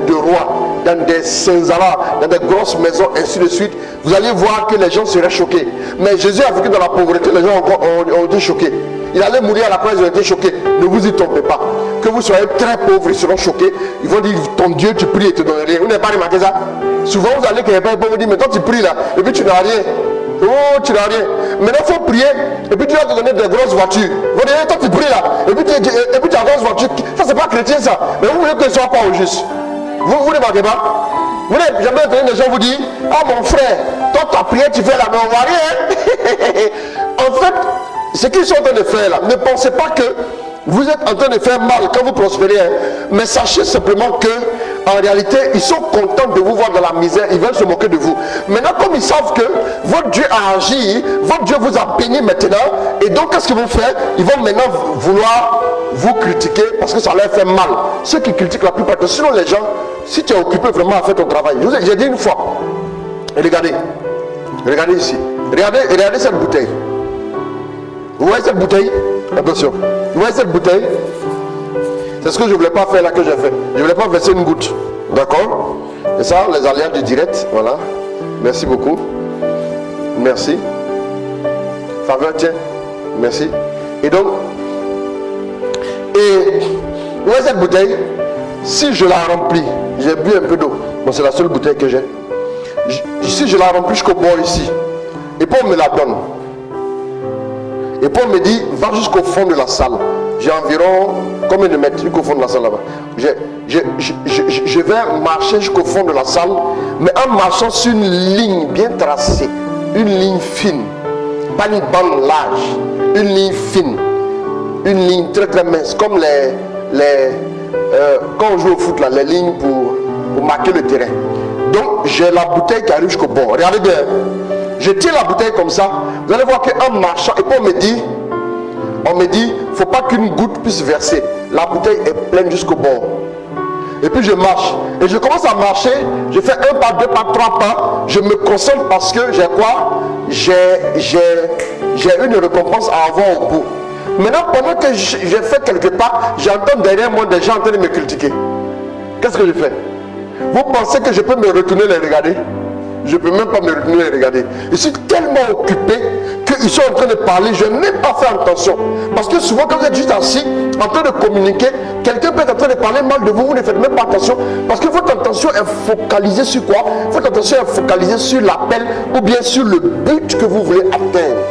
de roi, dans des Saint-Zara, dans des grosses maisons, ainsi de suite, vous allez voir que les gens seraient choqués. Mais Jésus a vécu dans la pauvreté, les gens ont été choqués. Il allait mourir à la croix, ils ont été choqués. Ne vous y trompez pas. Que vous soyez très pauvres, ils seront choqués. Ils vont dire, ton Dieu, tu pries et te donne rien. Vous n'avez pas remarqué ça? Souvent, vous allez quelque part, vous dire, mais toi, tu pries là, et puis tu n'as rien. Oh, tu n'as rien. Maintenant, il faut prier, et puis tu vas te donner des grosses voitures. Vous allez dire, toi, tu pries là, et puis tu as une grosse voiture. Ça, c'est pas chrétien, ça. Mais vous voulez que ce soit pas au juste. Vous ne remarquez pas? Vous n'avez jamais entendu des gens vous dire, ah mon frère, toi, ta prière, tu fais là, mais on voit rien. En fait, ce qu'ils sont en train de faire là, ne pensez pas que vous êtes en train de faire mal quand vous prospérez, hein, mais sachez simplement que en réalité, ils sont contents de vous voir dans la misère, ils veulent se moquer de vous. Maintenant, comme ils savent que votre Dieu a agi, votre Dieu vous a béni maintenant, et donc qu'est-ce qu'ils vont faire? Ils vont maintenant vouloir vous critiquer parce que ça leur fait mal. Ceux qui critiquent la plupart, sinon les gens, si tu es occupé vraiment à faire ton travail, j'ai dit une fois, et regardez ici, regardez cette bouteille. Vous voyez cette bouteille? Attention. Vous voyez cette bouteille? C'est ce que je ne voulais pas faire là que j'ai fait. Je ne voulais pas verser une goutte. D'accord? Et ça, les alliances du direct. Voilà. Merci beaucoup. Merci. Faveur, tiens. Merci. Et donc, vous voyez cette bouteille? Si je la remplis, j'ai bu un peu d'eau. Bon, c'est la seule bouteille que j'ai. Si je la remplis jusqu'au bord ici, et puis on me la donne. Et Paul me dit, va jusqu'au fond de la salle. J'ai environ combien de mètres jusqu'au fond de la salle là-bas? Je vais marcher jusqu'au fond de la salle, mais en marchant sur une ligne bien tracée, une ligne fine, pas une bande large, une ligne fine, une ligne très très mince, comme quand on joue au foot là, les lignes pour marquer le terrain. Donc j'ai la bouteille qui arrive jusqu'au bord. Regardez bien. Je tiens la bouteille comme ça. Vous allez voir qu'en marchant, et puis on me dit, il ne faut pas qu'une goutte puisse verser. La bouteille est pleine jusqu'au bord. Et puis je marche. Et je commence à marcher. Je fais un pas, deux pas, trois pas. Je me concentre parce que j'ai quoi? J'ai une récompense à avoir au bout. Maintenant, pendant que j'ai fait quelque part, j'entends derrière moi des gens en train de me critiquer. Qu'est-ce que je fais? Vous pensez que je peux me retourner les regarder? Je ne peux même pas me retourner et regarder. Je suis tellement occupé qu'ils sont en train de parler. Je n'ai même pas fait attention. Parce que souvent, quand vous êtes juste assis, en train de communiquer, quelqu'un peut être en train de parler mal de vous, vous ne faites même pas attention. Parce que votre attention est focalisée sur quoi? Votre attention est focalisée sur l'appel ou bien sur le but que vous voulez atteindre.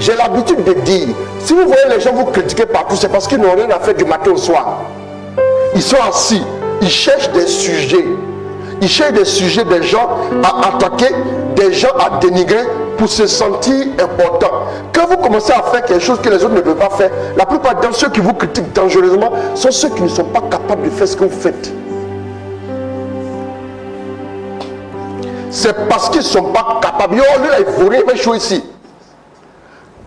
J'ai l'habitude de dire, si vous voyez les gens vous critiquer partout, c'est parce qu'ils n'ont rien à faire du matin au soir. Ils sont assis, ils cherchent des sujets. Ils cherchent des sujets, des gens à attaquer, des gens à dénigrer pour se sentir important. Quand vous commencez à faire quelque chose que les autres ne peuvent pas faire, la plupart de ceux qui vous critiquent dangereusement sont ceux qui ne sont pas capables de faire ce que vous faites. C'est parce qu'ils ne sont pas capables. Yo, lui là, il faut rien, il va échouer ici.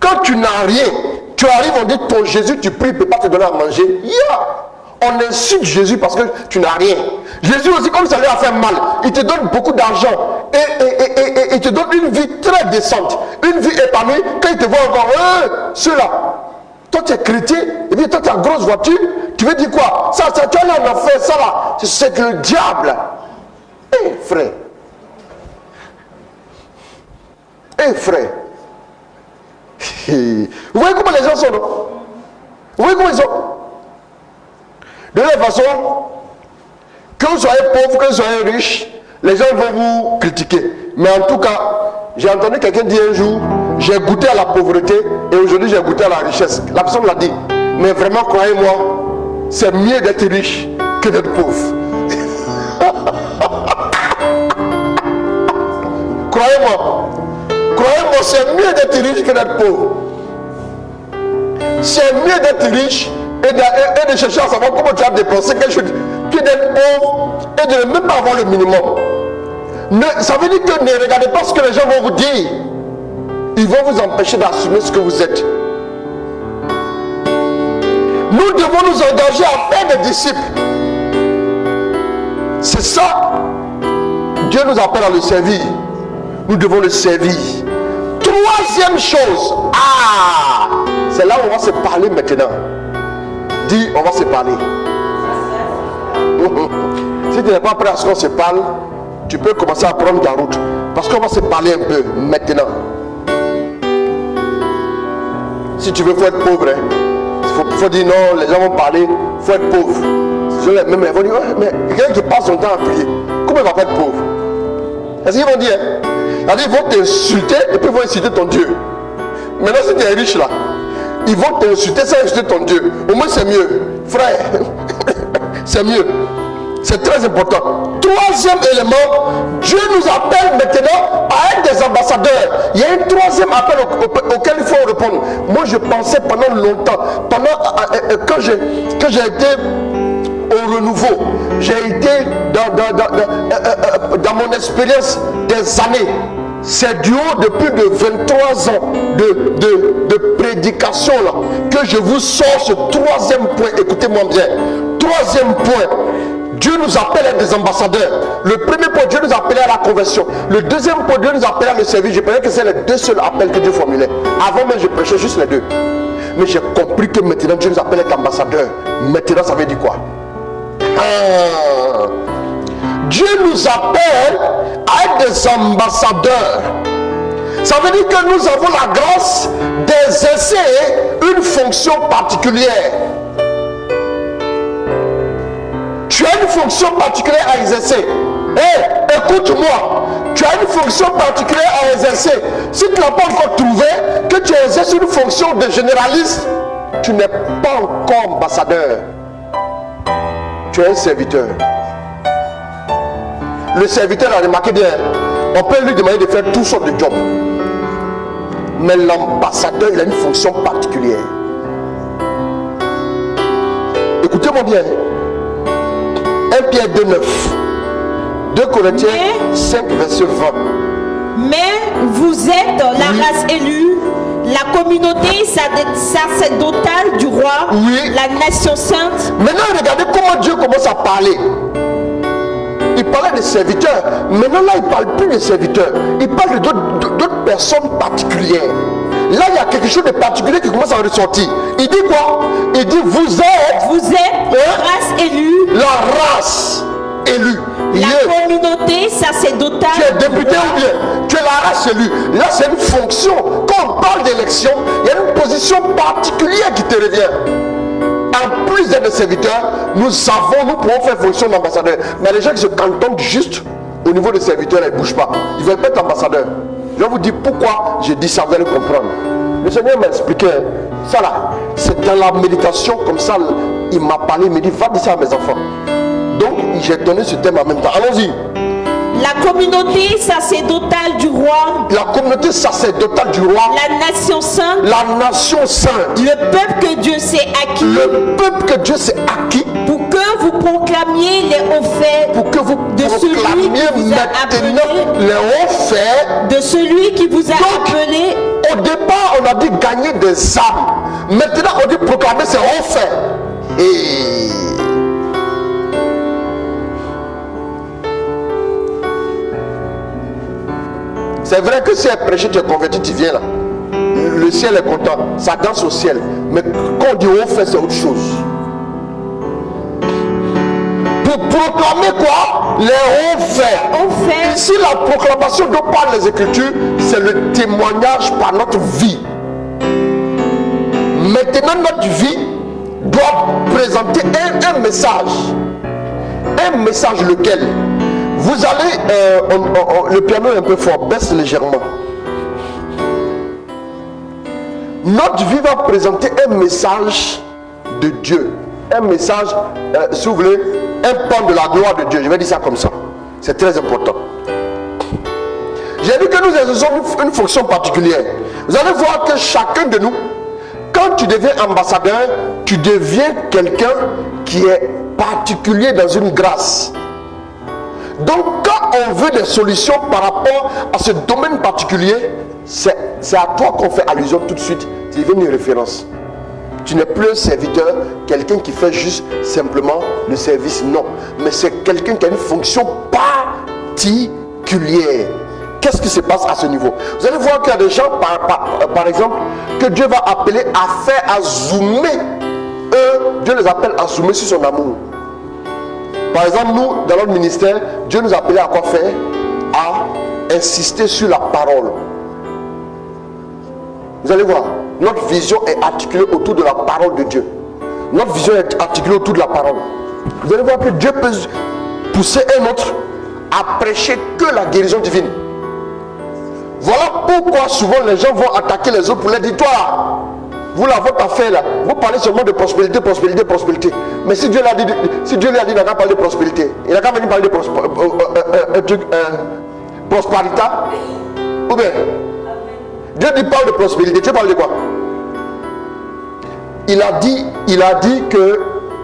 Quand tu n'as rien, tu Tu arrives, on dit ton Jésus, tu pries, il ne peut pas te donner à manger. On insulte Jésus parce que tu n'as rien. Jésus aussi, comme ça lui a fait mal, il te donne beaucoup d'argent et il te donne une vie très décente, une vie épanouie. Quand il te voit encore, ceux-là, toi tu es chrétien, et puis toi tu as une grosse voiture, tu veux dire quoi? Ça, tu as l'air d'en faire ça là, c'est le diable. Frère. Frère. Vous voyez comment les gens sont, non? Vous voyez comment ils sont? De la façon, que vous soyez pauvre, que vous soyez riche, les gens vont vous critiquer. Mais en tout cas, j'ai entendu quelqu'un dire un jour, j'ai goûté à la pauvreté et aujourd'hui j'ai goûté à la richesse. La personne l'a dit. Mais vraiment, croyez-moi, c'est mieux d'être riche que d'être pauvre. Croyez-moi, c'est mieux d'être riche que d'être pauvre. C'est mieux d'être riche et de chercher à savoir comment tu as dépensé quelque chose que d'être pauvre et de ne même pas avoir le minimum. Ça veut dire que ne regardez pas ce que les gens vont vous dire. Ils vont vous empêcher d'assumer ce que vous êtes. Nous devons nous engager à faire des disciples. C'est ça. Dieu nous appelle à le servir. Nous devons le servir. Troisième chose. C'est là où on va se parler maintenant. Dis, on va se parler. Si tu n'es pas prêt à ce qu'on se parle, tu peux commencer à prendre ta route. Parce qu'on va se parler un peu maintenant. Si tu veux, il faut être pauvre. Il faut dire non, les gens vont parler, il faut être pauvre. Ils vont dire, mais quelqu'un qui passe son temps à prier, comment il va pas être pauvre? Est-ce qu'ils vont dire? Ils vont t'insulter et puis ils vont insulter ton Dieu. Maintenant, si tu es riche là, ils vont t'insulter sans insulter ton Dieu. Au moins, c'est mieux. Frère, c'est mieux. C'est très important. Troisième élément, Dieu nous appelle maintenant à être des ambassadeurs. Il y a un troisième appel auquel il faut répondre. Moi, je pensais pendant longtemps, quand j'ai été au renouveau, j'ai été dans mon expérience des années. C'est du haut de plus de 23 ans de prédication là, que je vous sors ce troisième point. Écoutez-moi bien. Troisième point. Dieu nous appelle à être des ambassadeurs. Le premier point, Dieu nous appelait à la conversion. Le deuxième point, Dieu nous appelait à le servir. Je pensais que c'est les deux seuls appels que Dieu formulait. Avant même, je prêchais juste les deux. Mais j'ai compris que maintenant, Dieu nous appelle à être ambassadeurs. Maintenant, ça veut dire quoi? Dieu nous appelle à être des ambassadeurs. Ça veut dire que nous avons la grâce d'exercer une fonction particulière. Tu as une fonction particulière à exercer. Écoute-moi. Tu as une fonction particulière à exercer. Si tu n'as pas encore trouvé que tu exerces une fonction de généraliste, tu n'es pas encore ambassadeur. Tu es un serviteur. Le serviteur a remarqué bien, on peut lui demander de faire toutes sortes de jobs. Mais l'ambassadeur, il a une fonction particulière. Écoutez-moi bien. 1 Pierre 2,9. 2 Corinthiens 5, verset 20. Mais vous êtes la race élue, la communauté sacerdotale du roi, la nation sainte. Maintenant, regardez comment Dieu commence à parler. Il parlait des serviteurs. Maintenant, là, il ne parle plus des serviteurs. Il parle d'autres personnes particulières. Là, il y a quelque chose de particulier qui commence à ressortir. Il dit quoi? Il dit, vous êtes la race élue. La race élue. La communauté sacerdotale. Tu es député ou bien? Tu es la race élue. Là, c'est une fonction. Quand on parle d'élection, il y a une position particulière qui te revient. En plus d'être des serviteurs, nous pouvons faire fonction d'ambassadeur. Mais les gens qui se cantonnent juste au niveau des serviteurs, ils ne bougent pas. Ils ne veulent pas être ambassadeurs. Je vais vous dire pourquoi j'ai dit ça, vous allez comprendre. Le Seigneur m'a expliqué ça là. C'est dans la méditation comme ça, il m'a parlé, il m'a dit, va dire ça à mes enfants. Donc, j'ai donné ce thème en même temps. Allons-y. La communauté sacerdotale du roi. La communauté sacerdotale du roi. La nation sainte. La nation sainte. Le peuple que Dieu s'est acquis. Le peuple que Dieu s'est acquis. Pour que vous proclamiez les hauts faits. Pour que vous proclamiez maintenant les hauts faits. De celui qui vous a appelé. Au départ, on on a dit gagner des âmes. Maintenant, on dit proclamer, c'est refaire. Et c'est vrai que si elle prêche, tu es converti, tu viens là. Le ciel est content, ça danse au ciel. Mais quand on dit refaire, c'est autre chose. Pour proclamer quoi? Les refaire. Ici, la proclamation dont parlent les Écritures, c'est le témoignage par notre vie. Maintenant, notre vie doit présenter un message. Un message lequel? Vous allez, le piano est un peu fort, baisse légèrement. Notre vie va présenter un message de Dieu. Un message, si vous voulez, un pan de la gloire de Dieu. Je vais dire ça comme ça. C'est très important. J'ai dit que nous exerçons une fonction particulière. Vous allez voir que chacun de nous, quand tu deviens ambassadeur, tu deviens quelqu'un qui est particulier dans une grâce. Donc quand on veut des solutions par rapport à ce domaine particulier, c'est à toi qu'on fait allusion tout de suite. Tu deviens une référence. Tu n'es plus un serviteur, quelqu'un qui fait juste simplement le service. Non, mais c'est quelqu'un qui a une fonction particulière. Qu'est-ce qui se passe à ce niveau? Vous allez voir qu'il y a des gens, par exemple, que Dieu va appeler à faire, à zoomer. Eux, Dieu les appelle à zoomer sur son amour. Par exemple, nous, dans notre ministère, Dieu nous a appelé à quoi faire? À insister sur la parole. Vous allez voir, notre vision est articulée autour de la parole de Dieu. Notre vision est articulée autour de la parole. Vous allez voir que Dieu peut pousser un autre à prêcher que la guérison divine. Voilà pourquoi souvent les gens vont attaquer les autres pour leur dire, toi, vous là, votre affaire là, vous parlez seulement de prospérité, prospérité, prospérité. Mais si Dieu lui a dit, il n'a qu'à parler de prospérité, il n'a qu'à venir parler de prosperité. Ou bien, Dieu dit parle de prospérité, tu parles de quoi? Il a dit que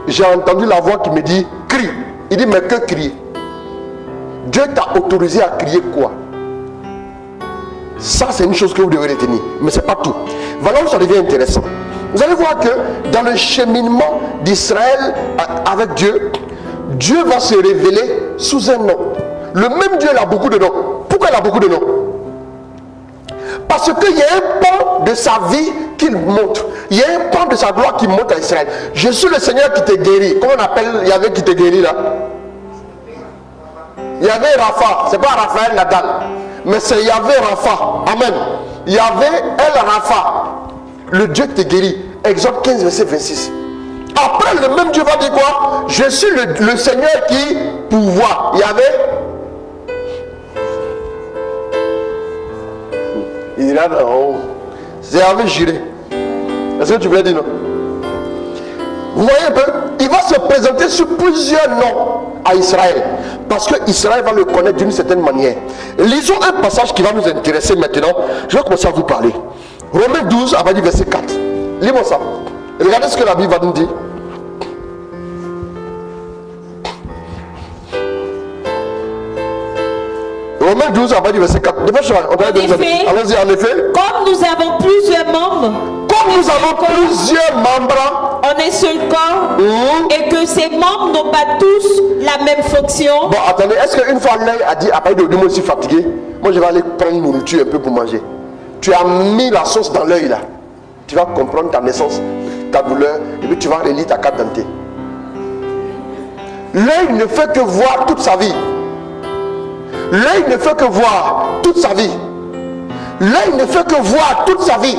j'ai entendu la voix qui me dit, crie. Il dit, mais que crier? Dieu t'a autorisé à crier quoi? Ça, c'est une chose que vous devez retenir. Mais ce n'est pas tout. Voilà où ça devient intéressant. Vous allez voir que dans le cheminement d'Israël avec Dieu, Dieu va se révéler sous un nom. Le même Dieu, il a beaucoup de noms. Pourquoi il a beaucoup de noms? Parce qu'il y a un pan de sa vie qu'il montre. Il y a un pan de sa gloire qui montre à Israël. Je suis le Seigneur qui te guérit. Comment on appelle Yahvé qui te guérit là? Yahvé Rapha. Ce n'est pas Raphaël Nadal. Mais c'est Yahvé Rapha. Amen. Yahvé El Rapha. Le Dieu qui te guérit. Exode 15, verset 26. Après, le même Dieu va dire quoi? Je suis le Seigneur qui pourvoit. Yahvé. Il est là en haut. C'est Yahvé juré. Est-ce que tu voulais dire non? Vous voyez un peu? Il va se présenter sous plusieurs noms à Israël. Parce que Israël va le connaître d'une certaine manière. Lisons un passage qui va nous intéresser maintenant. Je vais commencer à vous parler. Romains 12, à partir du verset 4. Lis-moi ça. Regardez ce que la Bible va nous dire. Romains 12, à partir du verset 4. Allons-y, en effet. Comme nous avons plusieurs membres. Comme nous avons plusieurs membres. En un seul corps. Et que ces membres n'ont pas tous la même fonction. Bon, attendez, est-ce qu'une fois l'œil a dit, après de moi je suis fatigué, moi je vais aller prendre une nourriture un peu pour manger. Tu as mis la sauce dans l'œil là. Tu vas comprendre ta naissance, ta douleur, et puis tu vas relire ta carte d'identité. L'œil ne fait que voir toute sa vie. L'œil ne fait que voir toute sa vie. L'œil ne fait que voir toute sa vie.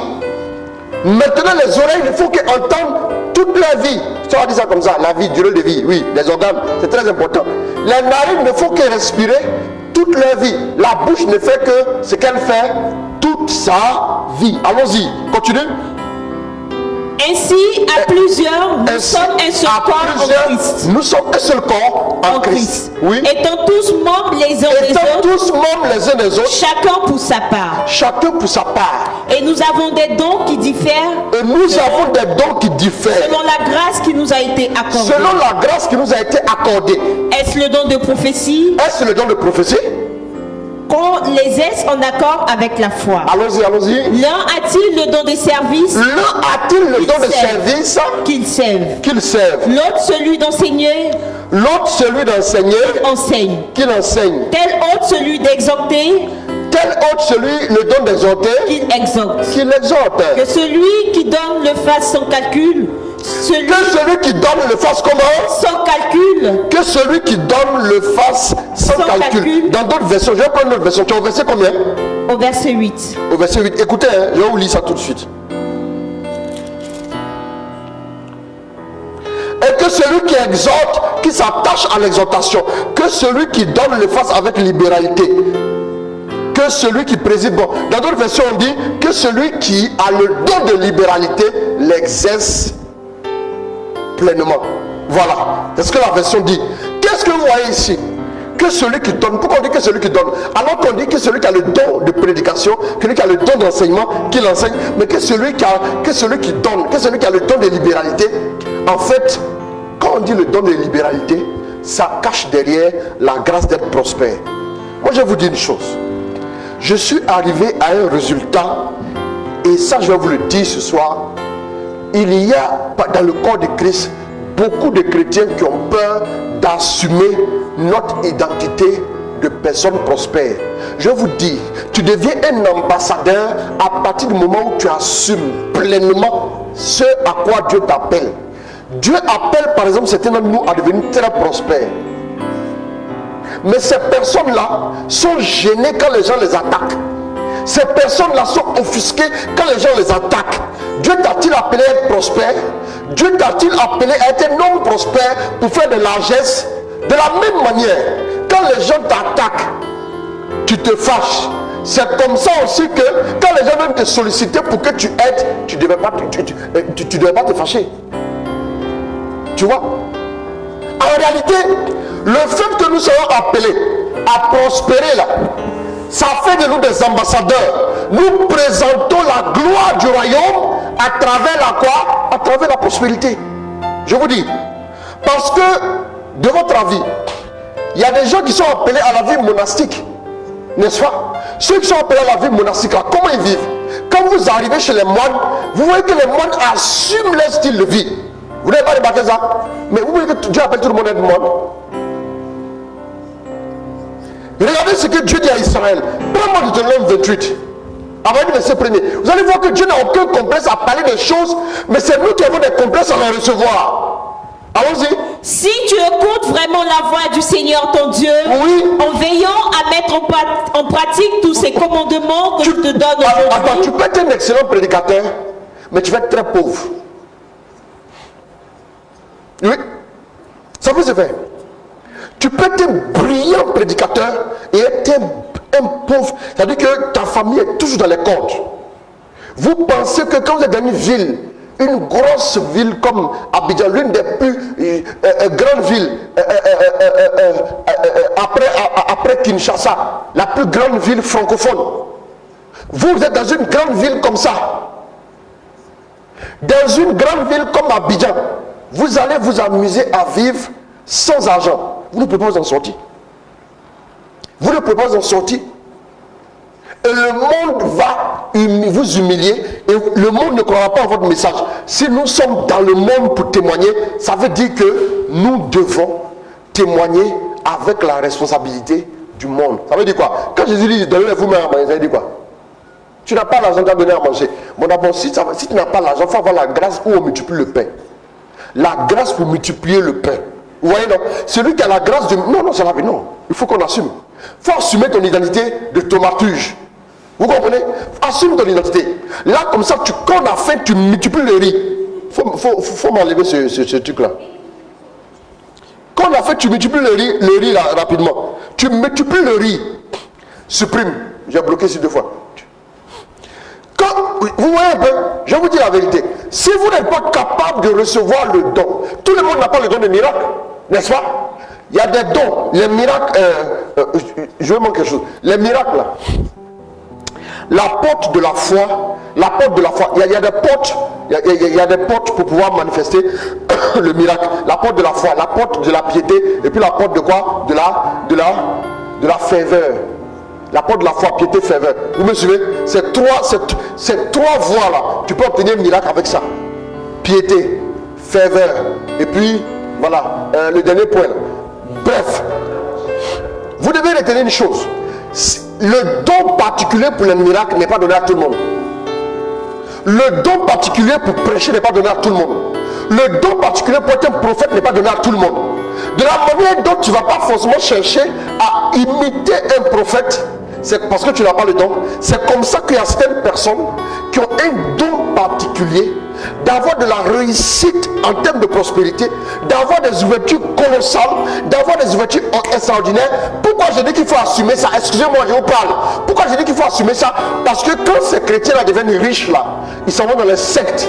Maintenant, les oreilles ne font qu'entendre toute leur vie. Tu vas dire ça comme ça, la vie, durée de vie. Oui, les organes, c'est très important. Les narines ne font que respirer toute leur vie. La bouche ne fait que ce qu'elle fait toute sa vie. Allons-y, continue. Ainsi, à plusieurs, nous sommes un seul corps en Christ. Nous sommes un seul corps en Christ. Oui. Étant tous membres les uns des autres. Tous membres les uns des autres. Chacun pour sa part. Chacun pour sa part. Et nous avons des dons qui diffèrent. Et nous avons des dons qui diffèrent. Selon la grâce qui nous a été accordée. Selon la grâce qui nous a été accordée. Est-ce le don de prophétie? Est-ce le don de prophétie? qu'on les aise en accord avec la foi. Allons-y, allons-y. L'un a-t-il le don de service? L'un a-t-il le don de service qu'il serve? Qu'il serve. L'autre celui d'enseigner? L'autre celui d'enseigner Enseigne. qu'il enseigne. Tel autre celui d'exhorter? Tel autre celui le don d'exhorter Qu'il exhorte. qu'il exhorte. Que celui qui donne le fasse sans calcul. Que celui qui donne le fasse comment? Sans calcul. Que celui qui donne le fasse sans calcul. Dans d'autres versions, je vais prendre notre version. Tu es au verset combien? Au verset 8. Au verset 8. Écoutez, hein, je vais vous lire ça tout de suite. Et que celui qui exhorte, qui s'attache à l'exhortation, que celui qui donne le fasse avec libéralité. Que celui qui préside, bon, dans d'autres versions on dit que celui qui a le don de libéralité l'exerce pleinement. Voilà, c'est ce que la version dit. Qu'est-ce que vous voyez ici? Que celui qui donne. Pourquoi on dit que celui qui donne? Alors qu'on dit que celui qui a le don de prédication, celui qui a le don d'enseignement, qu'il enseigne, mais que celui qui donne, que celui qui a le don de libéralité. En fait, quand on dit le don de libéralité, ça cache derrière la grâce d'être prospère. Moi je vais vous dire une chose. Je suis arrivé à un résultat, et ça je vais vous le dire ce soir. Il y a dans le corps de Christ beaucoup de chrétiens qui ont peur d'assumer notre identité de personnes prospères. Je vous dis, tu deviens un ambassadeur à partir du moment où tu assumes pleinement ce à quoi Dieu t'appelle. Dieu appelle par exemple certains d'entre nous à devenir très prospères. Mais ces personnes-là sont gênées quand les gens les attaquent. Ces personnes-là sont offusquées quand les gens les attaquent. Dieu t'a-t-il appelé à être prospère? Dieu t'a-t-il appelé à être un homme prospère pour faire de largesse? De la même manière, quand les gens t'attaquent, tu te fâches. C'est comme ça aussi que quand les gens viennent te solliciter pour que tu aides, tu ne devais pas te fâcher. Tu vois? En réalité, le fait que nous soyons appelés à prospérer là, ça fait de nous des ambassadeurs. Nous présentons la gloire du royaume à travers la quoi? À travers la prospérité. Je vous dis, parce que de votre avis, il y a des gens qui sont appelés à la vie monastique, n'est-ce pas? Ceux qui sont appelés à la vie monastique là, comment ils vivent? Quand vous arrivez chez les moines, vous voyez que les moines assument leur style de vie. Vous n'avez pas remarqué ça? Mais vous voyez que Dieu appelle tout le monde à être moine. Regardez ce que Dieu dit à Israël. Prends-moi Deutéronome 28. Avant le verset 1er. Vous allez voir que Dieu n'a aucun complexe à parler des choses, mais c'est nous qui avons des complexes à les recevoir. Allons-y. Si tu écoutes vraiment la voix du Seigneur ton Dieu, oui, en veillant à mettre en pratique tous ces commandements que je te donne aujourd'hui. Attends, tu peux être un excellent prédicateur, mais tu vas être très pauvre. Oui, ça peut se faire. Tu peux être un brillant prédicateur et être un pauvre. C'est-à-dire que ta famille est toujours dans les cordes. Vous pensez que quand vous êtes dans une ville, une grosse ville comme Abidjan, l'une des plus grandes villes après Kinshasa, la plus grande ville francophone, vous êtes dans une grande ville comme ça. Dans une grande ville comme Abidjan, vous allez vous amuser à vivre sans argent. Vous ne pouvez pas en sortir. Vous ne pouvez pas en sortir. Et le monde va vous humilier. Et le monde ne croira pas à votre message. Si nous sommes dans le monde pour témoigner, ça veut dire que nous devons témoigner avec la responsabilité du monde. Ça veut dire quoi? Quand Jésus dit donnez vous-même à manger, ça veut dire quoi? Tu n'as pas l'argent à donner à manger. Bon, d'abord, si tu n'as pas l'argent, il faut avoir la grâce où on multiplie le pain. La grâce pour multiplier le pain. Vous voyez, non? Celui qui a la grâce de... Non, c'est la vie, non. Il faut qu'on assume. Il faut assumer ton identité de thaumaturge. Vous comprenez? Assume ton identité. Là, comme ça, quand on a faim, tu multiplies le riz. Faut m'enlever ce truc-là. Quand on a faim, tu multiplies le riz là, rapidement. Tu multiplies le riz. Supprime. J'ai bloqué ici 2 fois. Vous voyez un peu, je vous dis la vérité. Si vous n'êtes pas capable de recevoir le don, tout le monde n'a pas le don de miracle, n'est-ce pas? Il y a des dons, les miracles, je vais manquer quelque chose. Les miracles là, la porte de la foi, il y a des portes, il y a des portes pour pouvoir manifester le miracle. La porte de la foi, la porte de la piété, et puis la porte de quoi? De la ferveur. L'apôtre de la foi, piété, ferveur. Vous me suivez? Ces trois voies-là, tu peux obtenir un miracle avec ça. Piété, ferveur, et puis, voilà, le dernier point. Bref, vous devez retenir une chose. Le don particulier pour le miracle n'est pas donné à tout le monde. Le don particulier pour prêcher n'est pas donné à tout le monde. Le don particulier pour être un prophète n'est pas donné à tout le monde. De la manière dont tu ne vas pas forcément chercher à imiter un prophète, c'est parce que tu n'as pas le don. C'est comme ça qu'il y a certaines personnes qui ont un don particulier d'avoir de la réussite en termes de prospérité, d'avoir des ouvertures colossales, d'avoir des ouvertures extraordinaires. Pourquoi je dis qu'il faut assumer ça? Excusez-moi, je vous parle. Pourquoi je dis qu'il faut assumer ça? Parce que quand ces chrétiens-là deviennent riches, là, ils s'en vont dans les sectes.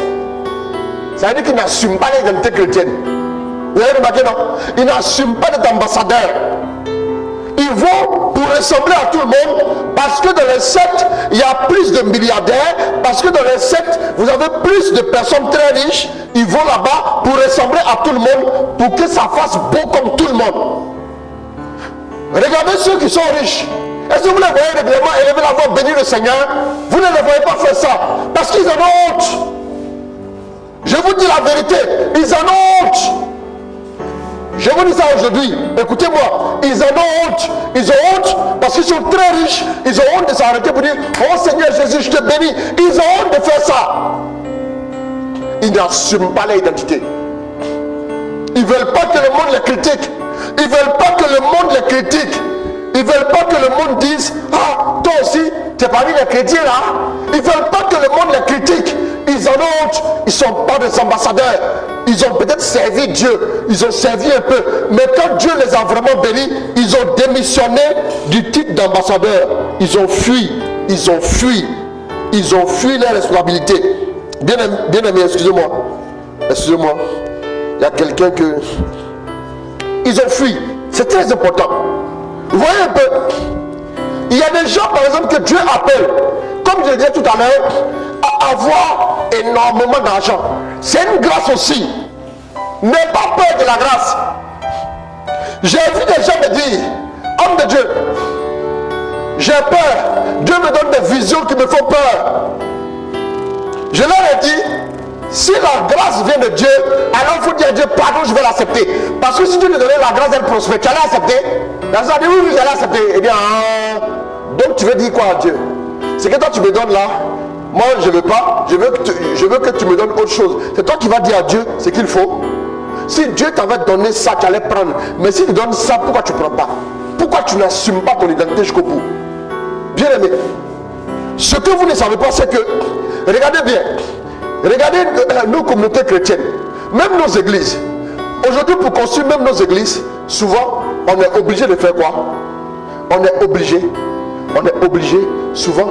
Ça veut dire qu'ils n'assument pas l'identité chrétienne. Vous avez remarqué, non? Ils n'assument pas d'être ambassadeurs. Ils vont pour ressembler à tout le monde, parce que dans les sectes, il y a plus de milliardaires, parce que dans les sectes, vous avez plus de personnes très riches. Ils vont là-bas pour ressembler à tout le monde, pour que ça fasse beau comme tout le monde. Regardez ceux qui sont riches. Est-ce que vous les voyez régulièrement élever la voix, bénir le Seigneur? Vous ne les voyez pas faire ça, parce qu'ils en ont honte. Je vous dis la vérité, ils en ont honte. Je vous dis ça aujourd'hui, écoutez-moi, ils en ont honte. Ils ont honte parce qu'ils sont très riches. Ils ont honte de s'arrêter pour dire, oh Seigneur Jésus, je te bénis. Ils ont honte de faire ça. Ils n'assument pas leur identité. Ils ne veulent pas que le monde les critique. Ils ne veulent pas que le monde les critique. Ils ne veulent pas que le monde dise, ah, toi aussi, tu es parmi les chrétiens là. Ils ne veulent pas que le monde les critique. Ils en ont honte. Ils ne sont pas des ambassadeurs. Ils ont peut-être servi Dieu. Ils ont servi un peu. Mais quand Dieu les a vraiment bénis, ils ont démissionné du titre d'ambassadeur. Ils ont fui. Ils ont fui. Ils ont fui leur responsabilité. Bien aimé, excusez-moi. Excusez-moi. Il y a quelqu'un que... Ils ont fui. C'est très important. Vous voyez un peu. Il y a des gens, par exemple, que Dieu appelle, comme je le disais tout à l'heure, à avoir énormément d'argent. C'est une grâce aussi. N'aie pas peur de la grâce. J'ai vu des gens me dire, homme de Dieu, j'ai peur. Dieu me donne des visions qui me font peur. Je leur ai dit, si la grâce vient de Dieu, alors il faut dire à Dieu, pardon, je vais l'accepter. Parce que si Dieu te donnait la grâce d'être prospère, tu allais accepter. La ça dit, oui, j'allais accepter. Eh bien, donc tu veux dire quoi à Dieu? C'est que toi tu me donnes là, moi je ne veux pas, je veux que tu me donnes autre chose. C'est toi qui vas dire à Dieu ce qu'il faut. Si Dieu t'avait donné ça, tu allais prendre. Mais s'il te donne ça, pourquoi tu ne prends pas? Pourquoi tu n'assumes pas ton identité jusqu'au bout? Bien aimé, ce que vous ne savez pas, c'est que, regardez bien, regardez nos communautés chrétiennes, même nos églises. Aujourd'hui, pour construire même nos églises, souvent, on est obligé de faire quoi? On est obligé souvent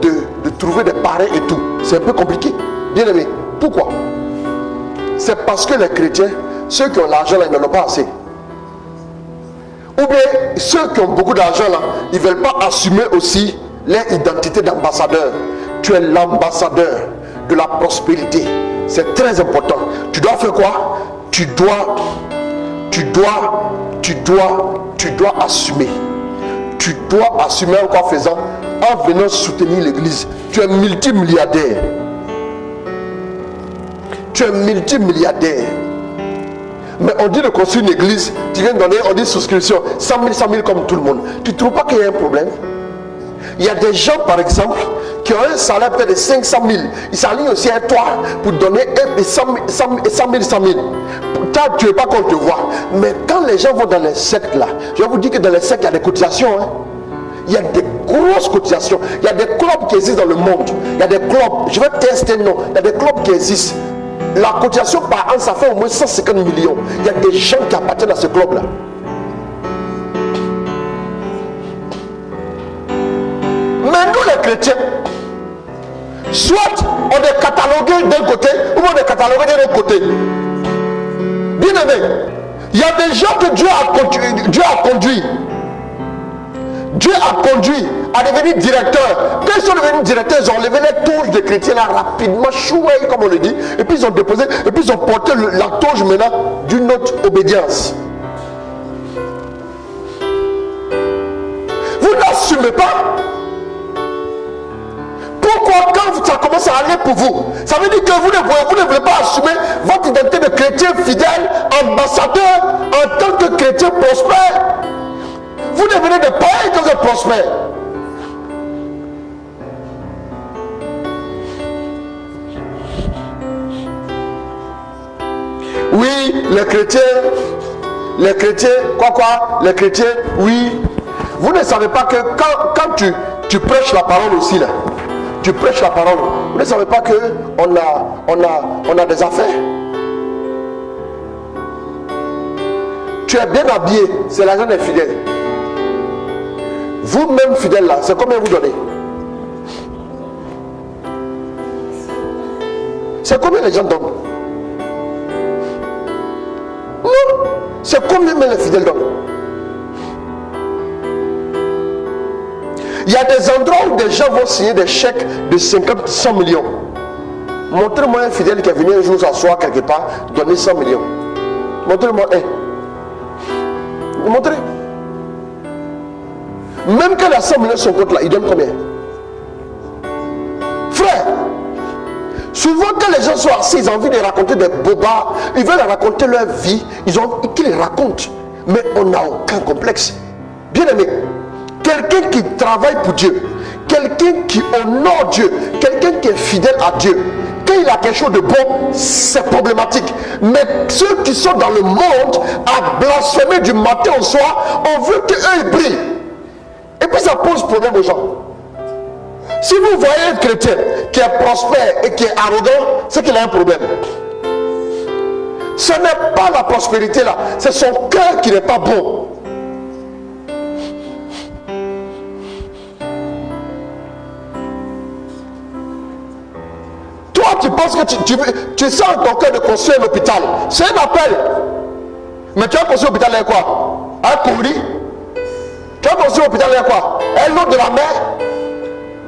de trouver des parrains et tout. C'est un peu compliqué. Bien aimé, pourquoi? C'est parce que les chrétiens, ceux qui ont l'argent là, ils n'en ont pas assez. Ou bien ceux qui ont beaucoup d'argent là, ils ne veulent pas assumer aussi leur identité d'ambassadeur. Tu es l'ambassadeur de la prospérité. C'est très important. Tu dois faire quoi? Tu dois assumer. Tu dois assumer en quoi faisant? En venant soutenir l'église. Tu es multimilliardaire. Tu es multimilliardaire. Mais on dit de construire une église, tu viens de donner, on dit souscription, 100 000 comme tout le monde. Tu ne trouves pas qu'il y a un problème? Il y a des gens, par exemple, qui ont un salaire peut-être de 500 000. Ils s'alignent aussi à toi pour donner 100 000. Toi, tu ne veux pas qu'on te voit. Mais quand les gens vont dans les sectes là, je vais vous dire que dans les sectes, il y a des cotisations. Hein. Il y a des grosses cotisations. Il y a des clubs qui existent dans le monde. Il y a des clubs, je vais tester non. Il y a des clubs qui existent. La cotisation par an, ça fait au moins 150 millions. Il y a des gens qui appartiennent à ce club là. Mais nous les chrétiens, soit on est catalogué d'un côté, ou on est catalogué de l'autre côté. Bien aimé, il y a des gens que Dieu a conduit à devenir directeur. Quand ils sont devenus directeurs, ils ont levé les touches des chrétiens là rapidement, choué comme on le dit, et puis ils ont déposé, et puis ils ont porté la touche maintenant d'une autre obédience. Vous n'assumez pas? Pourquoi quand ça commence à aller pour vous, ça veut dire que vous ne voulez pas assumer votre identité de chrétien fidèle, ambassadeur, en tant que chrétien prospère? Vous devenez de païens quand vous êtes prospère. Oui, les chrétiens, les chrétiens, oui. Vous ne savez pas que quand tu prêches la parole aussi là, tu prêches la parole, vous ne savez pas que on a des affaires. Tu es bien habillé, c'est l'argent des fidèles. Vous-même fidèles là, c'est combien vous donnez? C'est combien les gens donnent? Non, c'est combien les fidèles donnent? Il y a des endroits où des gens vont signer des chèques de 50, 100 millions. Montrez-moi un fidèle qui est venu un jour s'asseoir quelque part, donner 100 millions. Montrez-moi un. Montrez. Même quand il a 100 millions sur son compte là, il donne combien? Frère, souvent quand les gens sont assis, ils ont envie de raconter des bobards, ils veulent raconter leur vie, ils ont envie qu'ils racontent. Mais on n'a aucun complexe. Bien aimé, quelqu'un qui travaille pour Dieu, quelqu'un qui honore Dieu, quelqu'un qui est fidèle à Dieu, quand il a quelque chose de bon, c'est problématique. Mais ceux qui sont dans le monde à blasphémer du matin au soir, on veut qu'eux ils brillent. Et puis ça pose problème aux gens. Si vous voyez un chrétien qui est prospère et qui est arrogant, c'est qu'il a un problème. Ce n'est pas la prospérité là, c'est son cœur qui n'est pas bon. Toi, tu penses que tu sens dans ton cœur de construire un hôpital. C'est un appel. Mais tu vas construire l'hôpital avec quoi? Un courrier? Tu vas construire l'hôpital avec quoi? Un lot de la mer?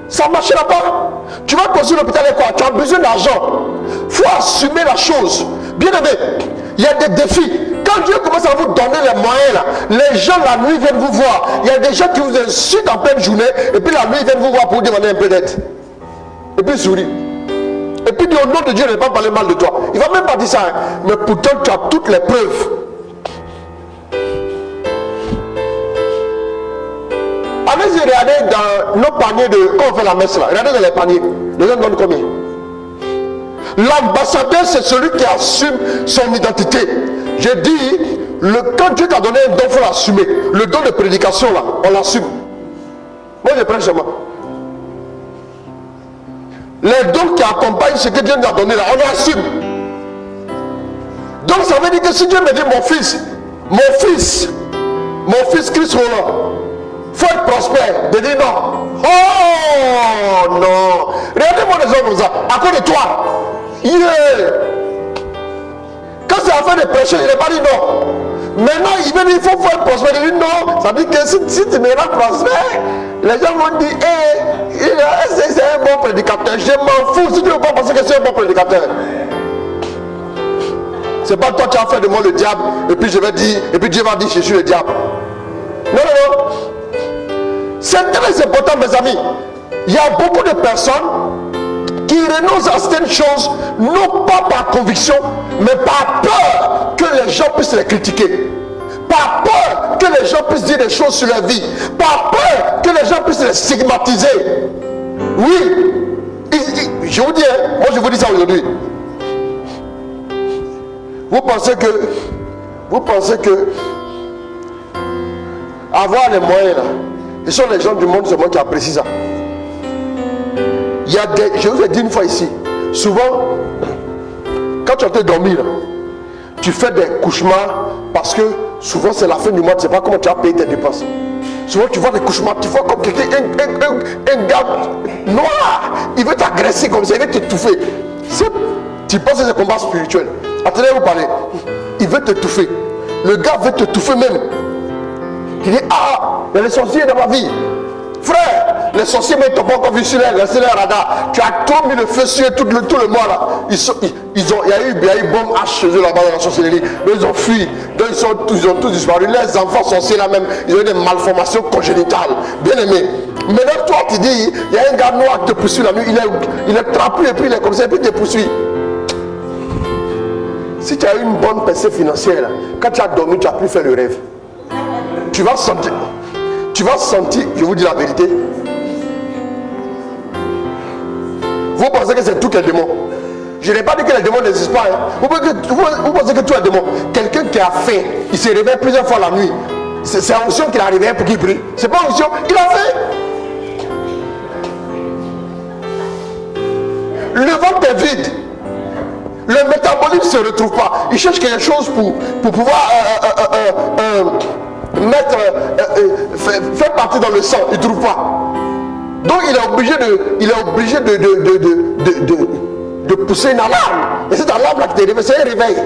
Ça ne marchera pas. Tu vas construire l'hôpital avec quoi? Tu as besoin d'argent. Il faut assumer la chose. Bien aimé, il y a des défis. Quand Dieu commence à vous donner les moyens, là, les gens la nuit viennent vous voir. Il y a des gens qui vous insultent en pleine journée, et puis la nuit ils viennent vous voir pour vous demander un peu d'aide. Et puis souris. Et puis au nom de Dieu, il ne va pas parler mal de toi. Il ne va même pas dire ça. Hein. Mais pourtant, tu as toutes les preuves. Allez-y, regardez dans nos paniers de... Quand on fait la messe là, regardez dans les paniers. Les gens donnent combien? L'ambassadeur, c'est celui qui assume son identité. J'ai dit, quand Dieu t'a donné un don, il faut l'assumer. Le don de prédication là, on l'assume. Moi, je prends chez moi. Les dons qui accompagnent ce que Dieu nous a donné là, on l'assume. Donc ça veut dire que si Dieu me dit mon fils Christ Roland, il faut être prospère, de dire non. Oh non. Regardez-moi les hommes comme ça, à cause de toi. Yeah. Quand c'est affaire de prêcher, il n'est pas dit non. Maintenant, il veut dire il faut être prospère. Il dit non. Ça veut dire que si tu me rends prospère, les gens vont dire c'est un bon prédicateur. Je m'en fous si tu ne veux pas penser que c'est un bon prédicateur. C'est pas toi qui as fait de moi le diable, et puis je vais dire, et puis Dieu va dire je suis le diable. Non, non, non. C'est très important, mes amis. Il y a beaucoup de personnes qui renoncent à certaines choses, non pas par conviction, mais par peur que les gens puissent les critiquer. Par peur que les gens puissent dire des choses sur leur vie. Par peur que les gens puissent les stigmatiser. Oui. Je vous dis, moi je vous dis ça aujourd'hui. Vous pensez que avoir les moyens là, ce sont les gens du monde seulement qui apprécient ça. Il y a je vous ai dit une fois ici, souvent, quand tu es en train de dormir, tu fais des cauchemars parce que souvent c'est la fin du mois, tu ne sais pas comment tu vas payer tes dépenses. Souvent tu vois des cauchemars, tu vois comme quelqu'un, un gars noir, il veut t'agresser comme ça, il veut t'étouffer. Tu penses que c'est un combat spirituel. Attendez, vous parlez. Il veut t'étouffer. Le gars veut t'étouffer même. Il dit, ah, il y a les sorciers dans ma vie. Frère, les sorciers ne t'ont pas encore vu sur les radars. Tu as trop mis le feu sur tout le mois là. il y a eu bombe H chez eux là-bas dans la sorcellerie. Mais ils ont fui. Donc ils ont tous disparu. Les enfants sorciers là même, ils ont eu des malformations congénitales. Bien aimé. Maintenant, toi, tu dis, il y a un gars noir qui te poursuit la nuit. Il est trapu et puis il est comme ça et puis il te poursuit. Si tu as eu une bonne pensée financière, là, quand tu as dormi, tu as pu faire le rêve. Tu vas sentir, je vous dis la vérité. Vous pensez que c'est tout quel démon? Je n'ai pas dit que les démons n'existent pas. Hein. Vous pensez que tout est démon? Quelqu'un qui a faim, il se réveille plusieurs fois la nuit. C'est en onction qu'il a réveillé pour qu'il prie. C'est pas en onction qu'il a fait. Le ventre est vide. Le métabolisme ne se retrouve pas. Il cherche quelque chose pour pouvoir faire partie dans le sang. Il ne trouve pas. Donc il est obligé de pousser une alarme. Et cette alarme là qui te réveille, c'est un réveil.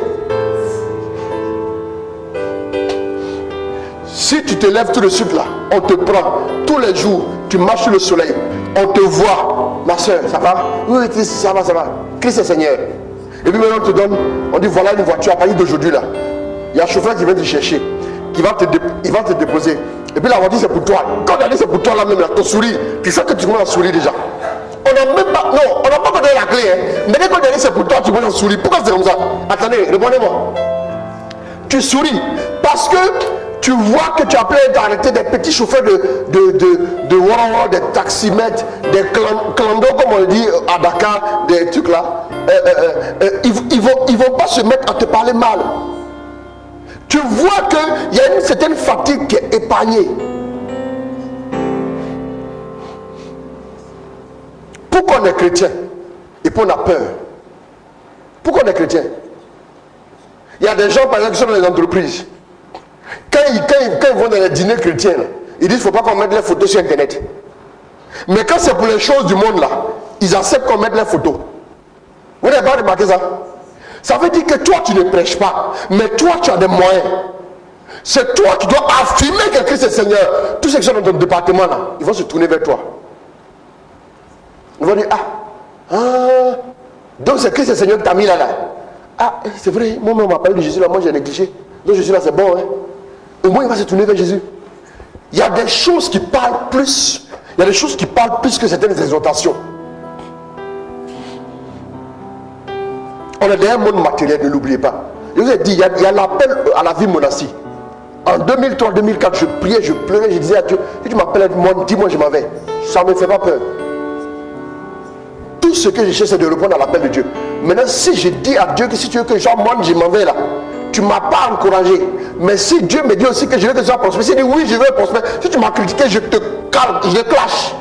Si tu te lèves tout de suite là, on te prend tous les jours, tu marches sur le soleil, on te voit, ma soeur, ça va? Oui, ça va. Christ est Seigneur. Et puis maintenant on te donne, on dit voilà une voiture à partir d'aujourd'hui là. Il y a un chauffeur qui vient te chercher, il va te déposer. Et puis la voiture c'est pour toi. Quand on a dit c'est pour toi là même là, ton sourire, tu sais que tu commences à sourire déjà. On n'a même pas, non, on n'a pas donné la clé. Hein. Mais dès qu'on a dit c'est pour toi, tu commences à sourire. Pourquoi c'est comme ça? Attendez, répondez-moi. Tu souris parce que tu vois que tu as plein d'arrêter des petits chauffeurs de Wara, des taximètres, des clandos comme on dit à Dakar, des trucs là. Ils vont pas se mettre à te parler mal. Tu vois qu'il y a une certaine fatigue qui est épargnée. Pourquoi on est chrétien et puis on a peur? Pourquoi on est chrétien? Il y a des gens par exemple qui sont dans les entreprises. Quand ils vont dans les dîners chrétiens, là, ils disent qu'il ne faut pas qu'on mette les photos sur internet. Mais quand c'est pour les choses du monde là, ils acceptent qu'on mette les photos. Vous n'avez pas remarqué ça? Ça veut dire que toi tu ne prêches pas, mais toi tu as des moyens. C'est toi qui dois affirmer que Christ est Seigneur. Tous ceux qui sont dans ton département là, ils vont se tourner vers toi. Ils vont dire donc c'est Christ est Seigneur que tu as mis là. Ah, c'est vrai, moi on m'a parlé de Jésus là, moi j'ai négligé. Donc Jésus là c'est bon, hein. Au moins il va se tourner vers Jésus. Il y a des choses qui parlent plus. Il y a des choses qui parlent plus que certaines exhortations. On est dans un monde matériel, ne l'oubliez pas. Je vous ai dit, il y a l'appel à la vie monastique. En 2003-2004, je priais, je pleurais, je disais à Dieu, si tu m'appelles, dis-moi, je m'en vais. Ça ne me fait pas peur. Tout ce que je cherche, c'est de répondre à l'appel de Dieu. Maintenant, si je dis à Dieu que si tu veux que moi, je m'en vais là, tu ne m'as pas encouragé. Mais si Dieu me dit aussi que je veux que tu sois prospère, s'il dit oui, je veux prospérer, si tu m'as critiqué, je te calme, je te clash.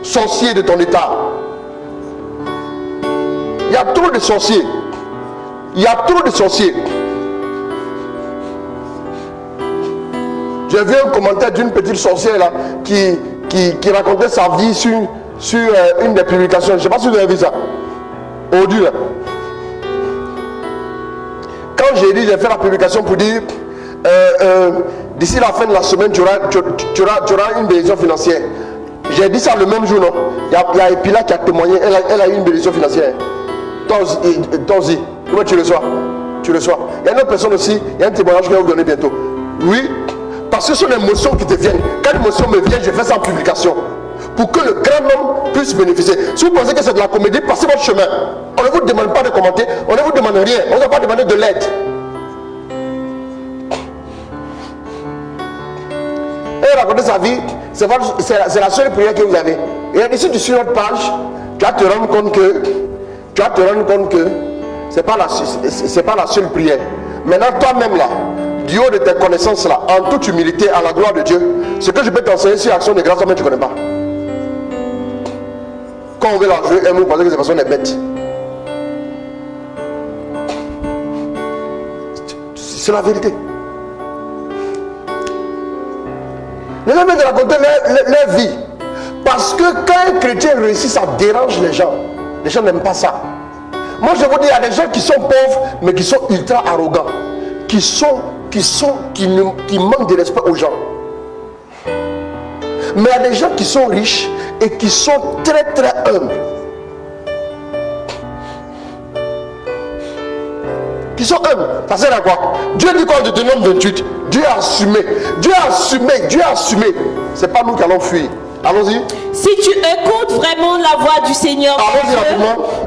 Sorcier de ton état. Il y a trop de sorciers. Il y a trop de sorciers. J'ai vu un commentaire d'une petite sorcière là qui racontait sa vie sur une des publications. Je ne sais pas si vous avez vu ça. Aujourd'hui là. Quand j'ai dit, j'ai fait la publication pour dire d'ici la fin de la semaine, tu auras une bénédiction financière. J'ai dit ça le même jour, non? Il y a Epila qui a témoigné, elle a eu une bénédiction financière. Toi aussi, comment tu reçois? Tu reçois. Il y a une autre personne aussi, il y a un témoignage que je vais vous donner bientôt. Oui, parce que ce sont les émotions qui te viennent. Quand l'émotion me vient, je fais ça en publication. Pour que le grand homme puisse bénéficier. Si vous pensez que c'est de la comédie, passez votre chemin. On ne vous demande pas de commenter, on ne vous demande rien, on ne va pas demander de l'aide. Et raconter sa vie, c'est la seule prière que vous avez. Et ici, tu suis notre page, tu vas te rendre compte que c'est pas la seule prière. Maintenant, toi-même là, du haut de tes connaissances là, en toute humilité, à la gloire de Dieu, ce que je peux t'enseigner sur l'action de grâce, toi-même tu ne connais pas. Quand on veut la jouer, vous pensez que cette personne est bête. C'est la vérité. Les gens veulent raconter leur vie. Parce que quand un chrétien réussit, ça dérange les gens. Les gens n'aiment pas ça. Moi je vous dis, il y a des gens qui sont pauvres, mais qui sont ultra arrogants. Qui manquent de respect aux gens. Mais il y a des gens qui sont riches et qui sont très très humbles. sont humbles. Ça sert à quoi? Dieu dit quoi en Deutéronome 28? Dieu a assumé. Dieu a assumé. Dieu a assumé. C'est pas nous qui allons fuir. Allons-y. Si tu écoutes vraiment la voix du Seigneur, ton Dieu,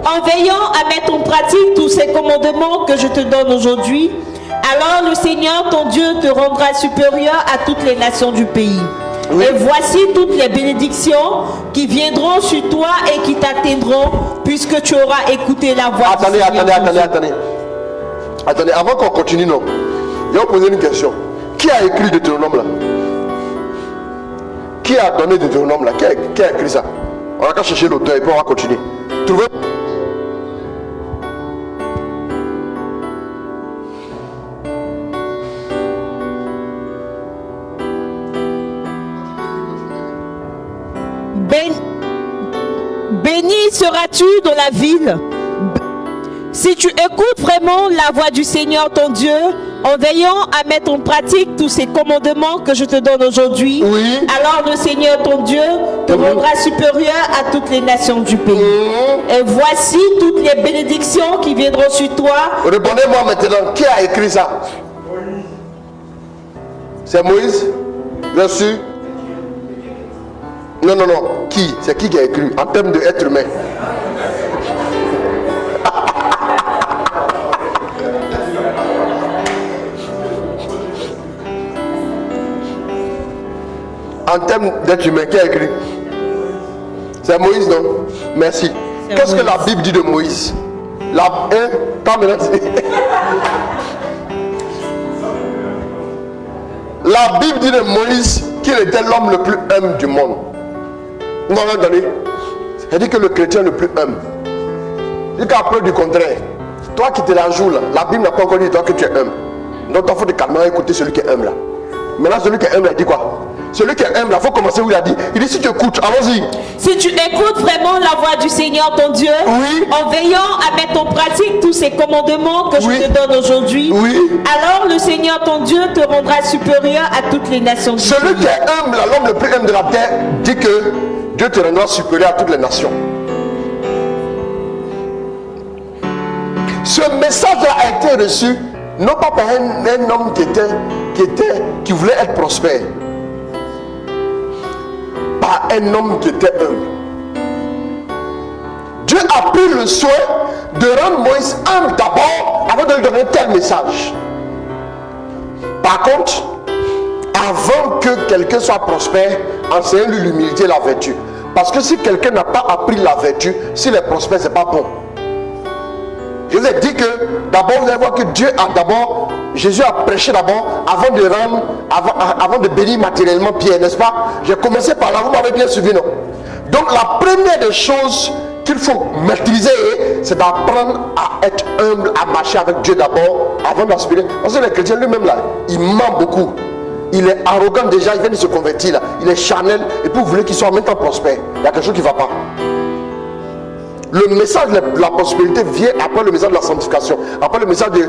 en veillant à mettre en pratique tous ces commandements que je te donne aujourd'hui, alors le Seigneur, ton Dieu, te rendra supérieur à toutes les nations du pays. Oui. Et voici toutes les bénédictions qui viendront sur toi et qui t'atteindront, puisque tu auras écouté la voix du Seigneur. Attendez, avant qu'on continue, non. Je vais vous poser une question. Qui a écrit Deutéronome là? Qui a donné Deutéronome là? Qui a écrit ça? On va qu'à chercher l'auteur et puis on va continuer. Trouvez. Béni seras-tu dans la ville si tu écoutes vraiment la voix du Seigneur ton Dieu, en veillant à mettre en pratique tous ces commandements que je te donne aujourd'hui. Oui. Alors le Seigneur ton Dieu te rendra supérieur à toutes les nations du pays. Et voici toutes les bénédictions qui viendront sur toi. Répondez-moi maintenant, qui a écrit ça? C'est Moïse? Bien sûr. Non. Qui? C'est qui a écrit en termes d'être humain? En termes d'être humain, qui a écrit? C'est Moïse, non? Merci. Qu'est-ce que la Bible dit de Moïse? La Bible dit de Moïse qu'il était l'homme le plus humble du monde. Non, attendez. Elle dit que le chrétien le plus humble. Il dit qu'après du contraire, toi qui te la joues là, la Bible n'a pas encore dit toi que tu es humble. Donc il faut te calmer à écouter celui qui est humble là. Maintenant celui qui est humble, il dit quoi? Celui qui est humble, il faut commencer où il a dit. Il dit si tu écoutes, allons-y. Si tu écoutes vraiment la voix du Seigneur ton Dieu, oui, en veillant à mettre en pratique tous ces commandements que oui, je te donne aujourd'hui, oui, alors le Seigneur ton Dieu te rendra supérieur à toutes les nations du Celui pays. qui est humble, l'homme le plus humble de la terre, dit que Dieu te rendra supérieur à toutes les nations. Ce message a été reçu non pas par un homme qui voulait être prospère, par un homme qui était humble. Dieu a pris le soin de rendre Moïse humble d'abord avant de lui donner tel message. Par contre, avant que quelqu'un soit prospère, enseignez-lui l'humilité et la vertu. Parce que si quelqu'un n'a pas appris la vertu, s'il est prospère, c'est pas bon. Je vous ai dit que d'abord vous allez voir que Dieu a d'abord, Jésus a prêché d'abord avant de bénir matériellement Pierre, n'est-ce pas? J'ai commencé par là, vous m'avez bien suivi, non? Donc la première des choses qu'il faut maîtriser, c'est d'apprendre à être humble, à marcher avec Dieu d'abord, avant d'aspirer. Parce que le chrétien lui-même là, il ment beaucoup. Il est arrogant déjà, il vient de se convertir là. Il est charnel et puis vous voulez qu'il soit en même temps prospère. Il y a quelque chose qui ne va pas. Le message de la prospérité vient après le message de la sanctification, après le message du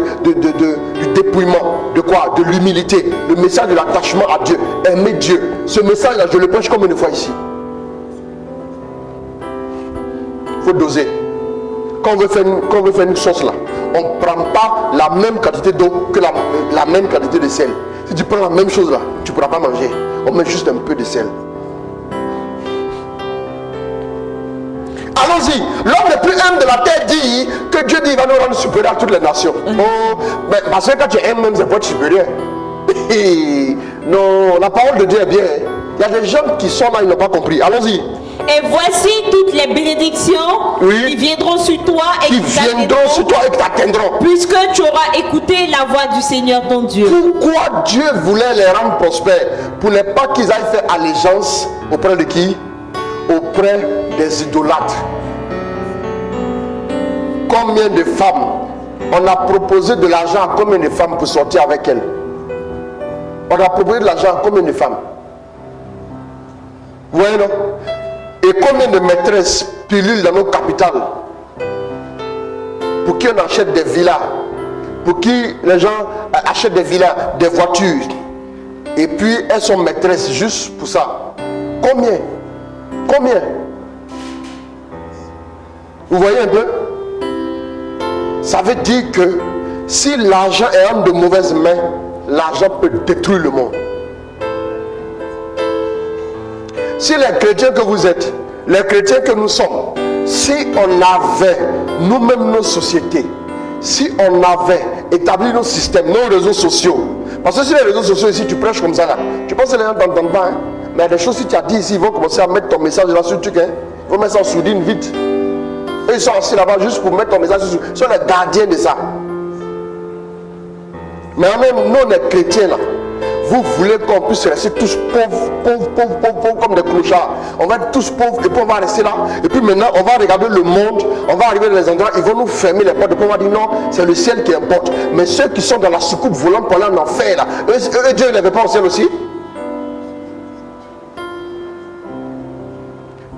dépouillement, de quoi? De l'humilité, le message de l'attachement à Dieu, aimer Dieu. Ce message-là, je le prêche combien de fois ici? Il faut doser. Quand on veut faire une sauce là, on ne prend pas la même quantité d'eau que la même quantité de sel. Si tu prends la même chose là, tu ne pourras pas manger. On met juste un peu de sel. Allons-y. L'homme le plus humble de la terre dit que Dieu dit qu'il va nous rendre supérieurs à toutes les nations. Oh, mais parce que quand tu aimes même, c'est pour être supérieur. Non, la parole de Dieu est bien. Il y a des gens qui sont là, ils n'ont pas compris. Allons-y. Et voici toutes les bénédictions qui viendront sur toi et qui t'atteindront, puisque tu auras écouté la voix du Seigneur ton Dieu. Pourquoi Dieu voulait les rendre prospères? Pour ne pas qu'ils aillent faire allégeance auprès de qui? Auprès des idolâtres. Combien de femmes on a proposé de l'argent à combien de femmes pour sortir avec elles? On a proposé de l'argent à combien de femmes? Vous voyez, non? Et combien de maîtresses pilulent dans nos capitales pour qui on achète des villas, pour qui les gens achètent des villas, des voitures, et puis elles sont maîtresses juste pour ça. Combien? Vous voyez un peu? Ça veut dire que Si l'argent est en de mauvaises mains, l'argent peut détruire le monde. Si les chrétiens que vous êtes, les chrétiens que nous sommes, si on avait nous-mêmes nos sociétés, si on avait établi nos systèmes, nos réseaux sociaux, parce que sur les réseaux sociaux ici, tu prêches comme ça là, tu penses que les gens t'entendent pas, hein? Mais il y a des choses, si tu as dit ici, ils vont commencer à mettre ton message là sur le truc, hein? Ils vont mettre ça en sourdine vite. Et ils sont assis là-bas juste pour mettre ton message sur. Ils sont les gardiens de ça. Mais même nous, les chrétiens là, vous voulez qu'on puisse rester tous pauvres comme des clochards. On va être tous pauvres et puis on va rester là. Et puis maintenant, on va regarder le monde, on va arriver dans les endroits, ils vont nous fermer les portes. Et puis on va dire non, c'est le ciel qui importe. Mais ceux qui sont dans la soucoupe volante pour aller en enfer là, eux Dieu ne les veut pas au ciel aussi.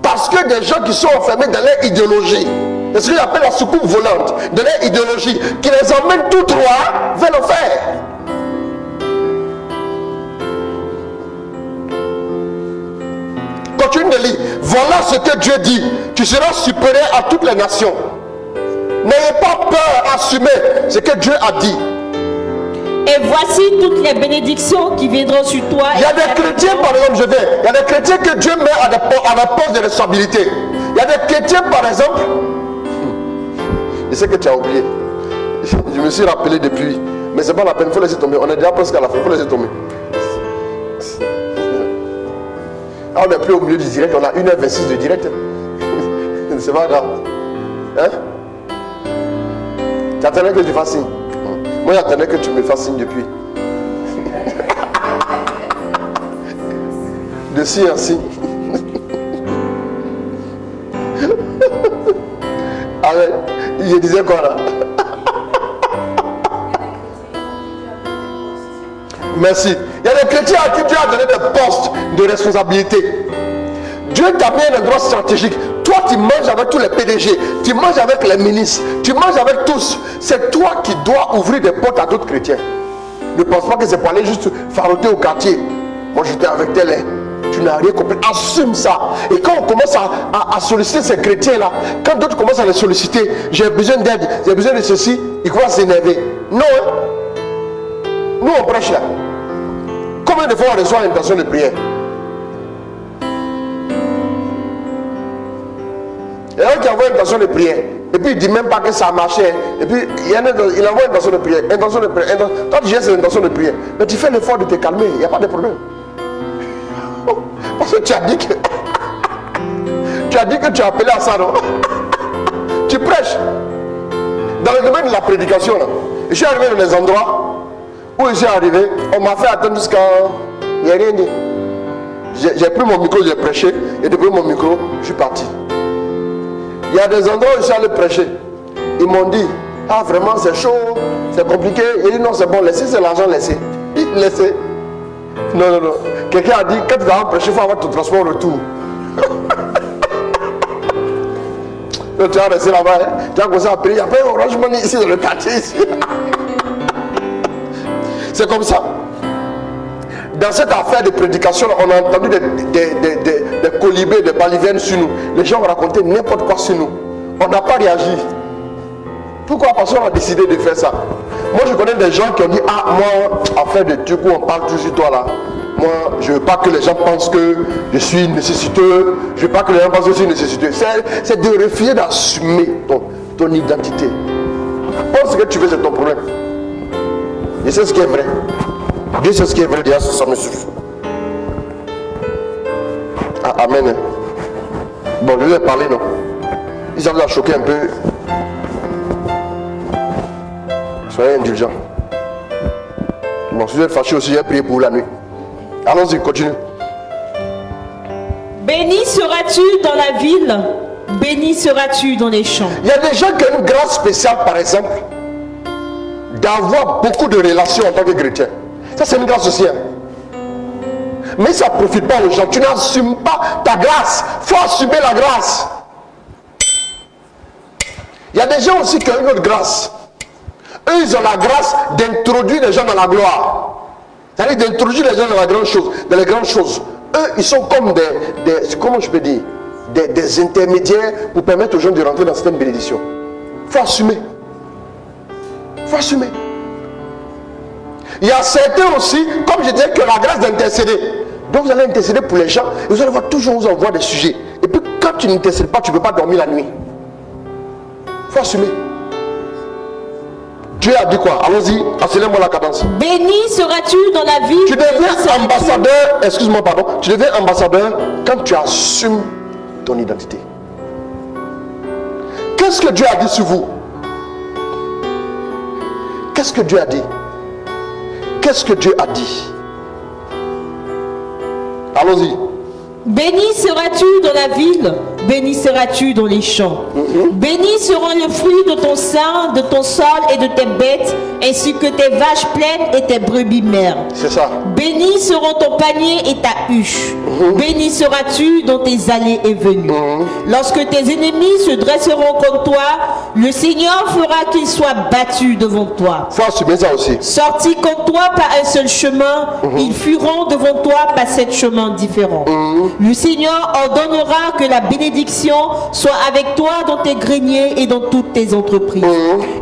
Parce que des gens qui sont enfermés dans leur idéologie, c'est ce qu'ils appellent la soucoupe volante, de leur idéologie, qui les emmène tout droit vers l'enfer. Continue de lire. Voilà ce que Dieu dit. Tu seras supérieur à toutes les nations. N'ayez pas peur, assumez ce que Dieu a dit. Et voici toutes les bénédictions qui viendront sur toi. Il y a des chrétiens, par exemple, il y a des chrétiens que Dieu met à des postes de responsabilité. Il y a des chrétiens, par exemple, je sais que tu as oublié. Je me suis rappelé depuis. Mais c'est pas la peine, il faut laisser tomber. On est déjà presque à la fin, il faut laisser tomber. Ah, on n'est plus au milieu du direct, on a 1h26 de direct. C'est pas grave. Hein? Tu attendais que tu fasses signe. Moi j'attendais que tu me fasses signe depuis. De signe en signe. Ah ouais, je disais quoi là? Merci. Il y a des chrétiens à qui Dieu a donné des postes de responsabilité. Dieu t'a mis un endroit stratégique. Toi, tu manges avec tous les PDG, tu manges avec les ministres, tu manges avec tous. C'est toi qui dois ouvrir des portes à d'autres chrétiens. Ne pense pas que c'est pour aller juste faroter au quartier. Moi, j'étais avec tel. Tu n'as rien compris. Assume ça. Et quand on commence à solliciter ces chrétiens-là, quand d'autres commencent à les solliciter, j'ai besoin d'aide, j'ai besoin de ceci, ils commencent à s'énerver. Non, hein? Nous, on prêche là. Combien de fois on reçoit une intention de prière? Il y a un qui envoie une intention de prière. Et puis il ne dit même pas que ça a marché. Et puis il envoie une intention de prière. Intention de prière. Toi tu gères cette intention de prière. Mais tu fais l'effort de te calmer. Il n'y a pas de problème. Parce que tu as dit que tu as appelé à ça, non? Tu prêches. Dans le domaine de la prédication, là, je suis arrivé dans des endroits où je suis arrivé, on m'a fait attendre jusqu'à... Il n'y a rien dit. J'ai pris mon micro, j'ai prêché. Et depuis mon micro, je suis parti. Il y a des endroits où je suis allé prêcher. Ils m'ont dit, ah vraiment c'est chaud, c'est compliqué. J'ai dit non, c'est bon, laissez, c'est l'argent, laissez. Laissez. Non. Quelqu'un a dit, quand tu vas prêcher, il faut avoir ton transport au retour. Donc, tu vas rester là-bas, hein? Tu vas commencer à payer. Il n'y a pas un Orange Money ici dans le quartier. Ici. C'est comme ça. Dans cette affaire de prédication, on a entendu des colibés, des balivernes sur nous. Les gens ont raconté n'importe quoi sur nous. On n'a pas réagi. Pourquoi? Parce qu'on a décidé de faire ça. Moi, je connais des gens qui ont dit, ah, moi, affaire de trucs où on parle toujours sur toi là. Moi, je ne veux pas que les gens pensent que je suis nécessiteux. Je ne veux pas que les gens pensent que je suis nécessiteux. C'est de refuser d'assumer ton identité. Pense que tu veux, c'est ton problème. Et c'est ce qui est vrai. Dieu sait ce qui est vrai, déjà ça me suffit. Ah, amen. Bon, je vais parler, non? Ils ont choqué un peu. Soyez indulgents. Bon, si vous êtes fâché aussi, j'ai prié pour la nuit. Allons-y, continue. Béni seras-tu dans la ville, béni seras-tu dans les champs. Il y a des gens qui ont une grâce spéciale, par exemple, d'avoir beaucoup de relations en tant que chrétien. Ça, c'est une grâce aussi. Hein. Mais ça ne profite pas aux gens. Tu n'assumes pas ta grâce. Il faut assumer la grâce. Il y a des gens aussi qui ont une autre grâce. Eux, ils ont la grâce d'introduire les gens dans la gloire. C'est-à-dire d'introduire les gens dans la grande chose, dans les grandes choses. Eux, ils sont comme des comment je peux dire, des intermédiaires pour permettre aux gens de rentrer dans certaines bénédictions. Il faut assumer. Il faut assumer. Il y a certains aussi, comme je disais, que la grâce d'intercéder. Donc vous allez intercéder pour les gens et vous allez voir toujours vous envoie des sujets. Et puis quand tu n'intercèdes pas, tu ne peux pas dormir la nuit. Il faut assumer. Dieu a dit quoi? Allons-y, accélère-moi la cadence. Béni seras-tu dans la vie. Tu deviens ambassadeur, excuse-moi, pardon. Tu deviens ambassadeur quand tu assumes ton identité. Qu'est-ce que Dieu a dit sur vous? Qu'est-ce que Dieu a dit? Qu'est-ce que Dieu a dit? Allons-y. Béni seras-tu dans la ville, béni seras-tu dans les champs. Béni sera le fruit de ton sein, de ton sol et de tes bêtes, ainsi que tes vaches pleines et tes brebis mères. C'est ça. Béni seront ton panier et ta huche. Béni seras-tu dans tes allées et venues. Lorsque tes ennemis se dresseront contre toi, le Seigneur fera qu'ils soient battus devant toi. Faut assumer ça aussi. Sortis contre toi par un seul chemin, ils fuiront devant toi par 7 chemins différents. Le Seigneur ordonnera que la bénédiction soit avec toi dans tes greniers et dans toutes tes entreprises.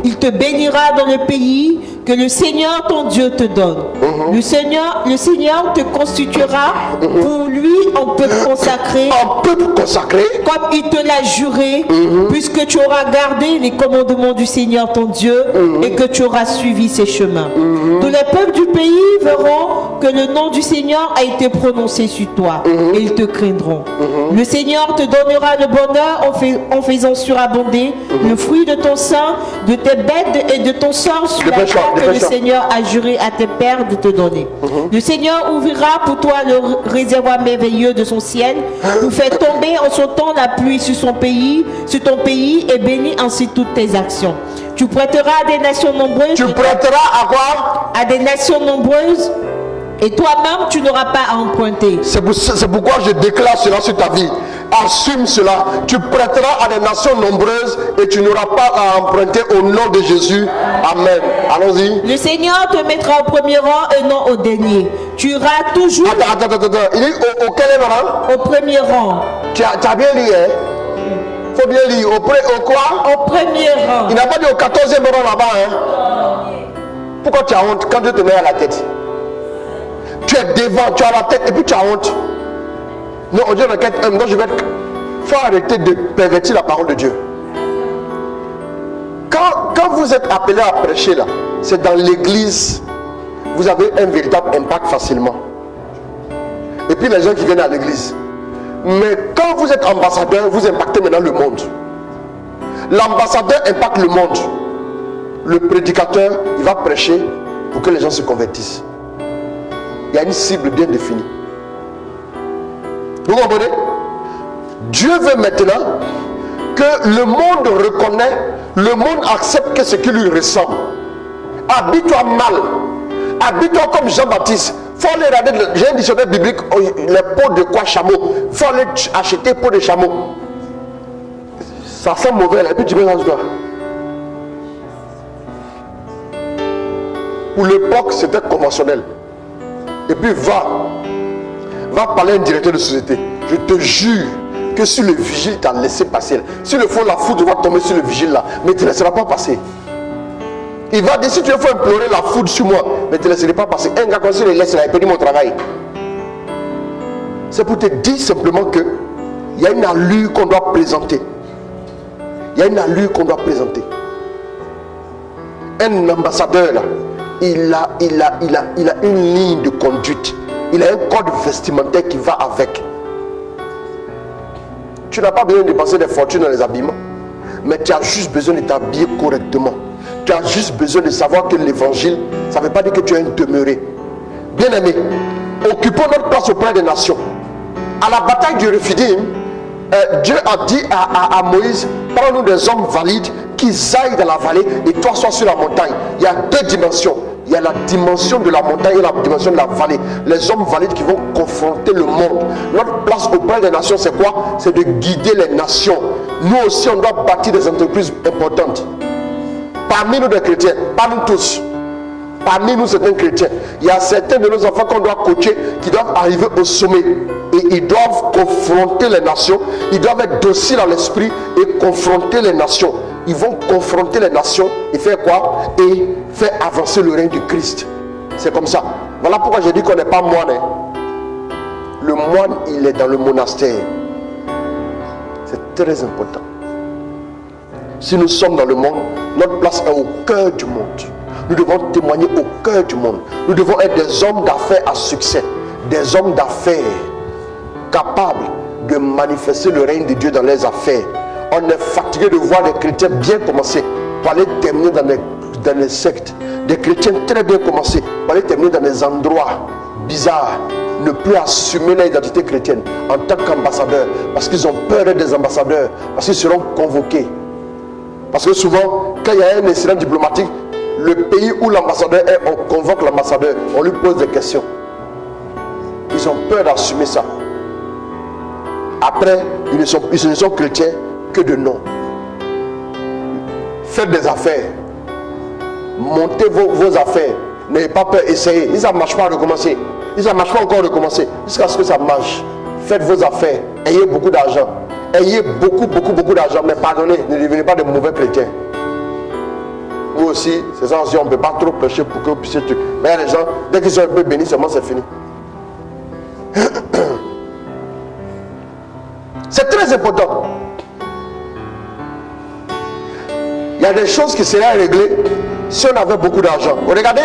Il te bénira dans le pays que le Seigneur ton Dieu te donne. Le Seigneur te constituera pour lui en peuple consacré. En peuple consacré. Comme il te l'a juré, puisque tu auras gardé les commandements du Seigneur ton Dieu et que tu auras suivi ses chemins. Tous les peuples du pays verront que le nom du Seigneur a été prononcé sur toi et ils te craindront. Le Seigneur te donnera le bonheur en faisant surabonder le fruit de ton sein, de tes bêtes et de ton sang sur la terre que le Seigneur a juré à tes pères de te donner. Le Seigneur ouvrira pour toi le réservoir merveilleux de son ciel pour faire tomber en son temps la pluie sur ton pays et bénir ainsi toutes tes actions. Tu prêteras à des nations nombreuses. Tu prêteras à quoi? À des nations nombreuses. Et toi-même, tu n'auras pas à emprunter. C'est pourquoi je déclare cela sur ta vie. Assume cela. Tu prêteras à des nations nombreuses et tu n'auras pas à emprunter au nom de Jésus. Amen. Allons-y. Le Seigneur te mettra au premier rang et non au dernier. Tu iras toujours... Attends. Il est au quel rang? Au premier rang. Tu as bien lu, hein? Faut bien lire. Au quoi? Au premier rang. Il n'a pas dit au 14e rang là-bas, hein? Pourquoi tu as honte quand Dieu te met à la tête? Tu es devant, tu as la tête et puis tu as honte. Non, on dit dans quête, donc je vais être... faut arrêter de pervertir la parole de Dieu. Quand vous êtes appelé à prêcher là, c'est dans l'église, vous avez un véritable impact facilement. Et puis les gens qui viennent à l'église. Mais quand vous êtes ambassadeur, vous impactez maintenant le monde. L'ambassadeur impacte le monde. Le prédicateur, il va prêcher pour que les gens se convertissent. Il y a une cible bien définie. Vous comprenez? Dieu veut maintenant que le monde reconnaisse, le monde accepte que ce qui lui ressemble. Habille-toi mal. Habille-toi comme Jean-Baptiste. Il faut aller regarder, j'ai un dictionnaire biblique, les peaux de quoi chameau. Il faut aller acheter peau de chameau. Ça sent mauvais là, et puis tu mets ça sur toi. Pour l'époque, c'était conventionnel. Et puis va parler à un directeur de société. Je te jure que si le vigile t'a laissé passer, si le fond la foudre va tomber sur le vigile là, mais tu ne laisseras pas passer. Il va dire si tu veux implorer la foudre sur moi, mais tu ne laisseras pas passer. Un gars comme ça, il laisse là, il peut dire mon travail. C'est pour te dire simplement que il y a une allure qu'on doit présenter. Il y a une allure qu'on doit présenter. Un ambassadeur là, il a une ligne de conduite. Il a un code vestimentaire qui va avec. Tu n'as pas besoin de dépenser des fortunes dans les habillements, mais tu as juste besoin de t'habiller correctement. Tu as juste besoin de savoir que l'évangile, ça ne veut pas dire que tu es un demeuré. Bien aimé, occupons notre place auprès des nations. À la bataille du Rephidim, Dieu a dit à Moïse, prends-nous des hommes valides qui aillent dans la vallée et toi sois sur la montagne. Il y a deux dimensions. Il y a la dimension de la montagne et la dimension de la vallée. Les hommes valides qui vont confronter le monde. Notre place auprès des nations, c'est quoi? C'est de guider les nations. Nous aussi, on doit bâtir des entreprises importantes. Parmi nous des chrétiens, pas nous tous. Parmi nous, certains chrétiens. Il y a certains de nos enfants qu'on doit coacher qui doivent arriver au sommet. Et ils doivent confronter les nations. Ils doivent être dociles à l'esprit et confronter les nations. ils vont confronter les nations et faire quoi? Et faire avancer le règne de Christ. C'est comme ça. Voilà pourquoi j'ai dit qu'on n'est pas moine. Hein. Le moine, il est dans le monastère. C'est très important. Si nous sommes dans le monde, notre place est au cœur du monde. Nous devons témoigner au cœur du monde. Nous devons être des hommes d'affaires à succès. Des hommes d'affaires capables de manifester le règne de Dieu dans les affaires. On est fatigué de voir des chrétiens bien commencer pour aller terminer dans les sectes. Des chrétiens très bien commencés pour aller terminer dans des endroits bizarres. Ne plus assumer leur identité chrétienne en tant qu'ambassadeurs. Parce qu'ils ont peur d'être des ambassadeurs. Parce qu'ils seront convoqués. Parce que souvent, quand il y a un incident diplomatique, le pays où l'ambassadeur est, on convoque l'ambassadeur, on lui pose des questions. Ils ont peur d'assumer ça. Après, ils ne sont chrétiens que de nom. Faites des affaires. Montez vos affaires. N'ayez pas peur, essayez. Si ça ne marche pas, recommencez. Si ça ne marche pas encore, recommencez. Jusqu'à ce que ça marche. Faites vos affaires. Ayez beaucoup d'argent. Ayez beaucoup d'argent. Mais pardonnez, ne devenez pas de mauvais chrétiens. Vous aussi, c'est ça aussi, on ne peut pas trop prêcher pour que vous puissiez truc. Mais il y a des gens, dès qu'ils sont un peu bénis, seulement c'est fini. C'est très important. Il y a des choses qui seraient réglées si on avait beaucoup d'argent. Regardez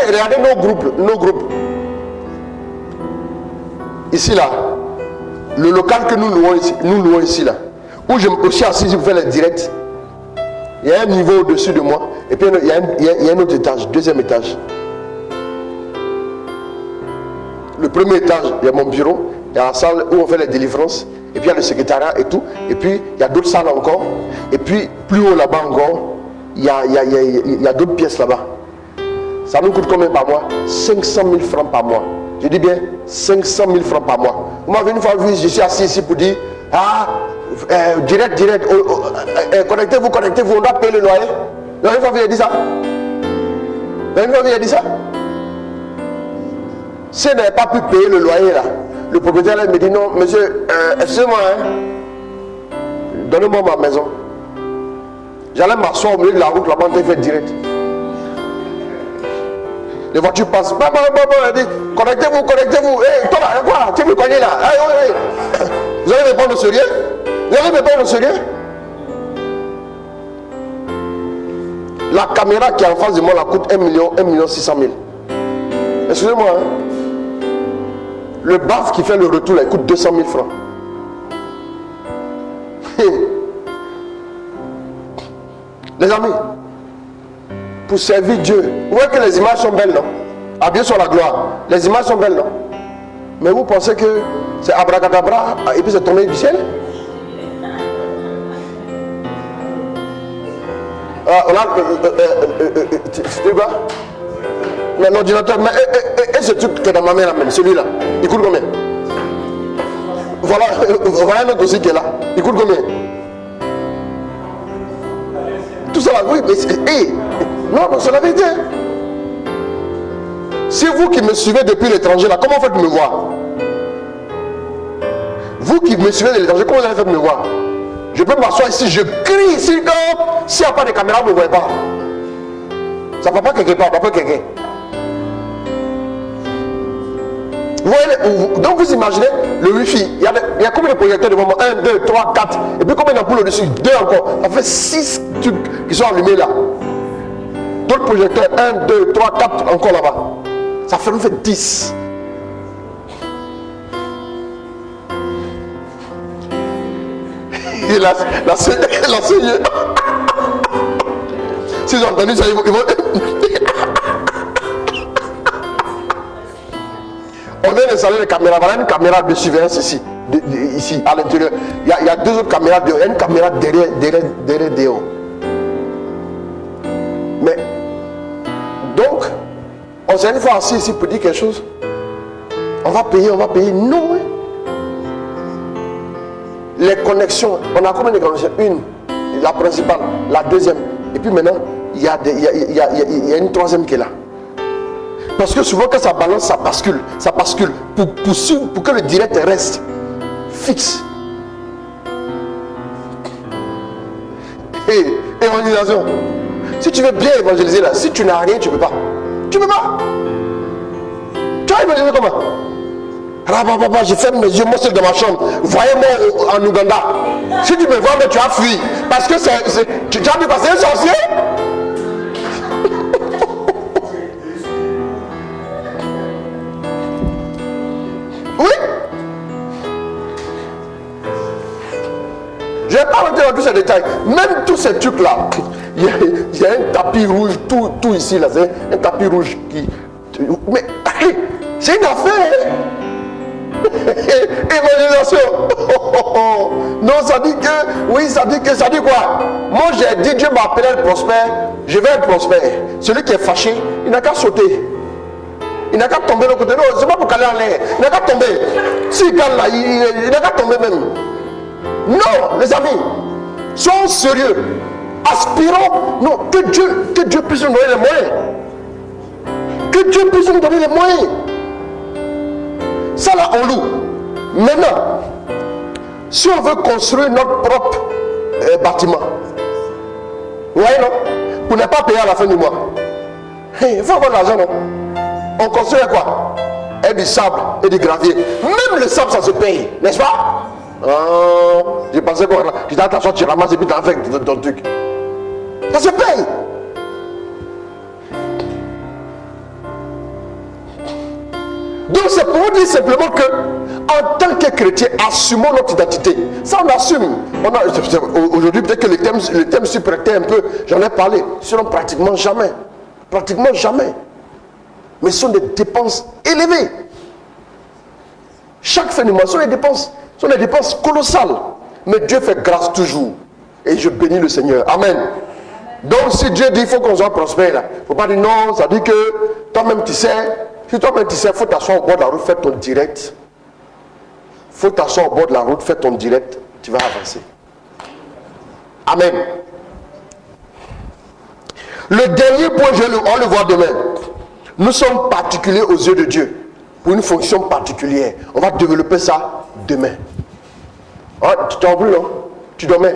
nos groupes. Ici là, le local que nous louons ici là, où je me suis assis pour faire les directs. Il y a un niveau au-dessus de moi. Et puis il y a un autre étage, deuxième étage. Le premier étage, il y a mon bureau. Il y a la salle où on fait les délivrances. Et puis il y a le secrétariat et tout. Et puis il y a d'autres salles encore. Et puis plus haut là-bas encore, il y a d'autres pièces là-bas. Ça nous coûte combien par mois? 500 000 francs par mois. Je dis bien 500 000 francs par mois. Vous m'avez une fois vu, je suis assis ici pour dire direct, connectez-vous, on doit payer le loyer. Vous avez une fois vu, il a dit ça. Si elle n'avait pas pu payer le loyer là, le propriétaire là, me dit non, monsieur, excusez-moi, donnez-moi ma maison. J'allais m'asseoir au milieu de la route, la bande est faite direct. Les voitures passent. Elle dit connectez-vous. Hey, toi là, quoi? Tu me connais là? Hey. Vous allez répondre au sérieux? La caméra qui est en face de moi la coûte 1 million 600 000. Excusez-moi. Le baf qui fait le retour là, il coûte 200 000 francs. Les amis, pour servir Dieu, vous voyez que les images sont belles, non? Ah, bien sûr, la gloire. Les images sont belles, non? Mais vous pensez que c'est abracadabra et puis c'est tombé du ciel? C'était quoi? Mais l'ordinateur, et ce truc qui est dans ma main là même, celui-là, il coûte combien? Voilà un autre aussi qui est là. Il coûte combien? Tout ça là, oui, mais c'est... non, c'est la vérité. Si vous qui me suivez depuis l'étranger là, comment faites me voir? Vous qui me suivez de l'étranger, comment vous allez faire me voir? Je peux m'asseoir ici, je crie ici, non. S'il n'y a pas de caméra, vous ne me voyez pas. Ça ne va pas quelque part, pas quelqu'un. Vous voyez, donc vous imaginez le wifi, il y a combien de projecteurs devant moi? 1, 2, 3, 4. Et puis combien d'ampoules au-dessus? 2 encore. Ça fait 6 trucs qui sont allumés là. D'autres projecteurs, 1, 2, 3, 4 encore là-bas. Ça fait 10. Et la Seigneur. S'ils ont entendu ça, ils vont... On vient d'installer les caméras. Voilà une caméra de surveillance ici. Ici, à l'intérieur. Il y a 2 autres caméras dehors. Il y a une caméra derrière dehors. Mais, donc, on s'est une fois assis ici pour dire quelque chose. On va payer. Non, oui. Les connexions, on a combien de connexions? Une, la principale, la deuxième. Et puis maintenant, il y a une troisième qui est là. Parce que souvent quand ça balance, ça bascule. Pour que le direct reste fixe. Et Évangélisation. Si tu veux bien évangéliser là, si tu n'as rien, tu ne peux pas. Tu ne peux pas. Tu vas évangéliser comment? Je ferme mes yeux, moi c'est dans ma chambre. Voyez-moi en Ouganda. Si tu me vois, mais tu as fui. Parce que tu as vu passer un sorcier. Oui. Je ne vais pas rentrer dans tous ces détails. Même tous ces trucs-là, il y a un tapis rouge, tout ici, là, c'est un tapis rouge qui... Mais c'est une affaire. Évangélisation. Non, ça dit que... Oui, ça dit quoi? Moi, j'ai dit, Dieu m'a appelé à être prospère. Je vais être prospère. Celui qui est fâché, il n'a qu'à sauter. Il n'a qu'à tomber de l'autre côté. Non, c'est pas pour caler en l'air. Il n'a qu'à tomber. S'il cale là, il n'a qu'à tomber même. Non, les amis, soyons sérieux. Aspirons, non, que Dieu puisse nous donner les moyens. Que Dieu puisse nous donner les moyens. Ça là, on loue. Maintenant, si on veut construire notre propre bâtiment, vous voyez non, pour ne pas payer à la fin du mois, il faut avoir de l'argent, non? On construit quoi? Et du sable et du gravier. Même le sable, ça se paye, n'est-ce pas? Je pensais que tu t'assois, tu ramasses et puis tu en fais ton truc. Ça se paye. Donc c'est pour vous dire simplement que en tant que chrétien, assumons notre identité. Ça on assume. Aujourd'hui peut-être que le thème s'y prêtait un peu, j'en ai parlé. Sinon pratiquement jamais. Pratiquement jamais. Mais ce sont des dépenses élevées. Chaque fin du mois, ce sont des dépenses colossales. Mais Dieu fait grâce toujours. Et je bénis le Seigneur. Amen. Donc si Dieu dit qu'il faut qu'on soit prospère, il ne faut pas dire non, ça dit que toi-même tu sais. Si toi-même tu sais, il faut t'asseoir au bord de la route, faire ton direct. Il faut t'asseoir au bord de la route, faire ton direct. Tu vas avancer. Amen. Le dernier point, on le voit demain. Nous sommes particuliers aux yeux de Dieu. Pour une fonction particulière. On va développer ça demain. Ah, tu t'en veux, non? Tu dormais.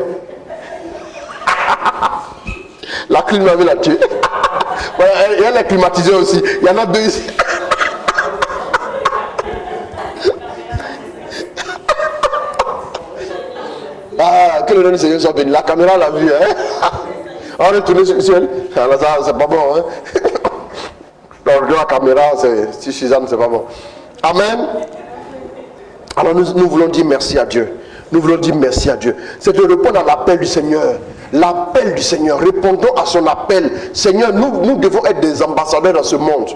La clim m'avait la tué. Il y a les climatiseurs aussi. Il y en a deux ici. Ah, que le nom du Seigneur soit béni. La caméra l'a vu. Hein? On est tourné sur elle. Alors ça, c'est pas bon. Hein? Donc, la caméra, si Suzanne, c'est pas bon. Amen. Alors, nous voulons dire merci à Dieu. Nous voulons dire merci à Dieu. C'est de répondre à l'appel du Seigneur. L'appel du Seigneur. Répondons à son appel. Seigneur, nous devons être des ambassadeurs dans ce monde.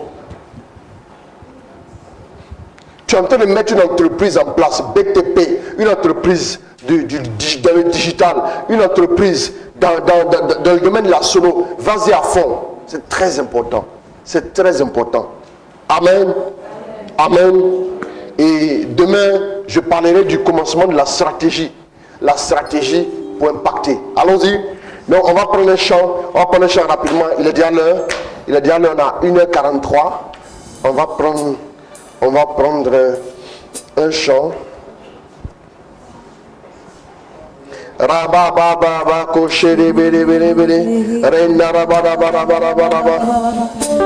Tu es en train de mettre une entreprise en place, BTP, une entreprise dans le digital, une entreprise dans le domaine de la sono. Vas-y à fond. C'est très important. C'est très important. Amen. Amen. Et demain, je parlerai du commencement de la stratégie. La stratégie pour impacter. Allons-y. Donc, on va prendre un chant. On va prendre un chant rapidement. Il est déjà l'heure. On a 1h43. On va prendre un chant. Rababa koshede bere bere bere renda rabara bara bara bara bara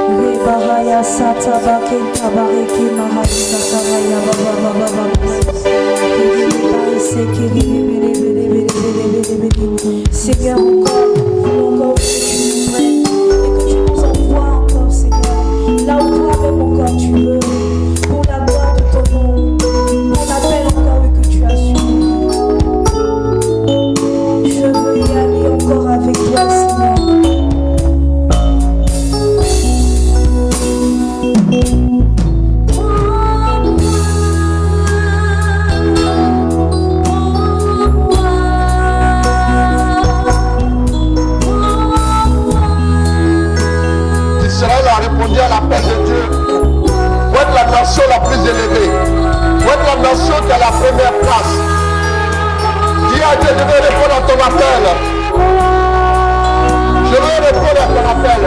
Rebaya sata bake tabareki mama sata ya baba baba baba Seigneur encore que tu nous prennes et que tu nous envoies encore Seigneur là où toi-même encore tu veux pour la gloire de ton nom pour l'appel encore que tu as su. Je veux y aller encore avec toi, Seigneur. Israël a répondu à l'appel de Dieu. Vous êtes la nation la plus élevée. Vous êtes la nation qui a la première place. Dis à Dieu, je vais répondre à ton appel. Je vais répondre à ton appel.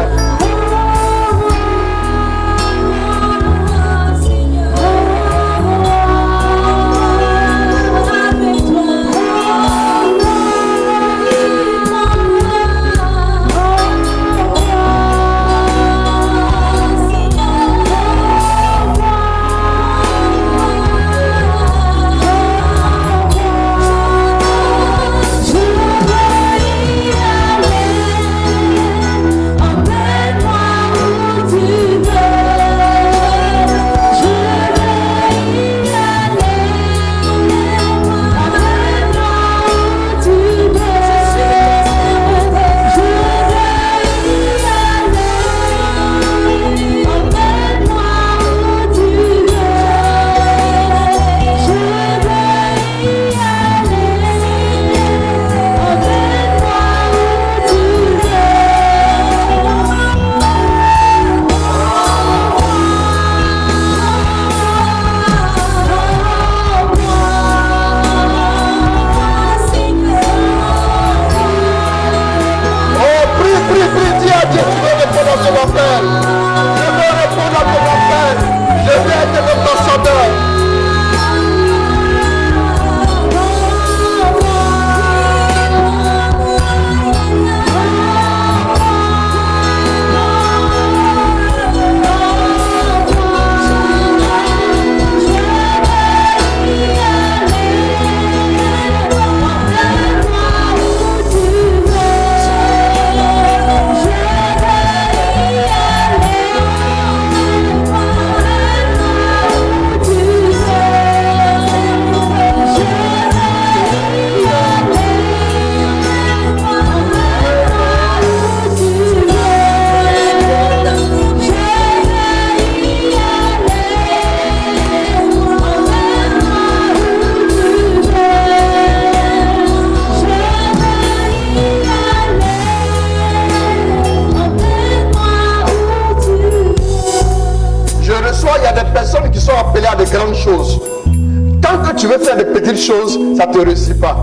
faire des petites choses, ça ne te réussit pas.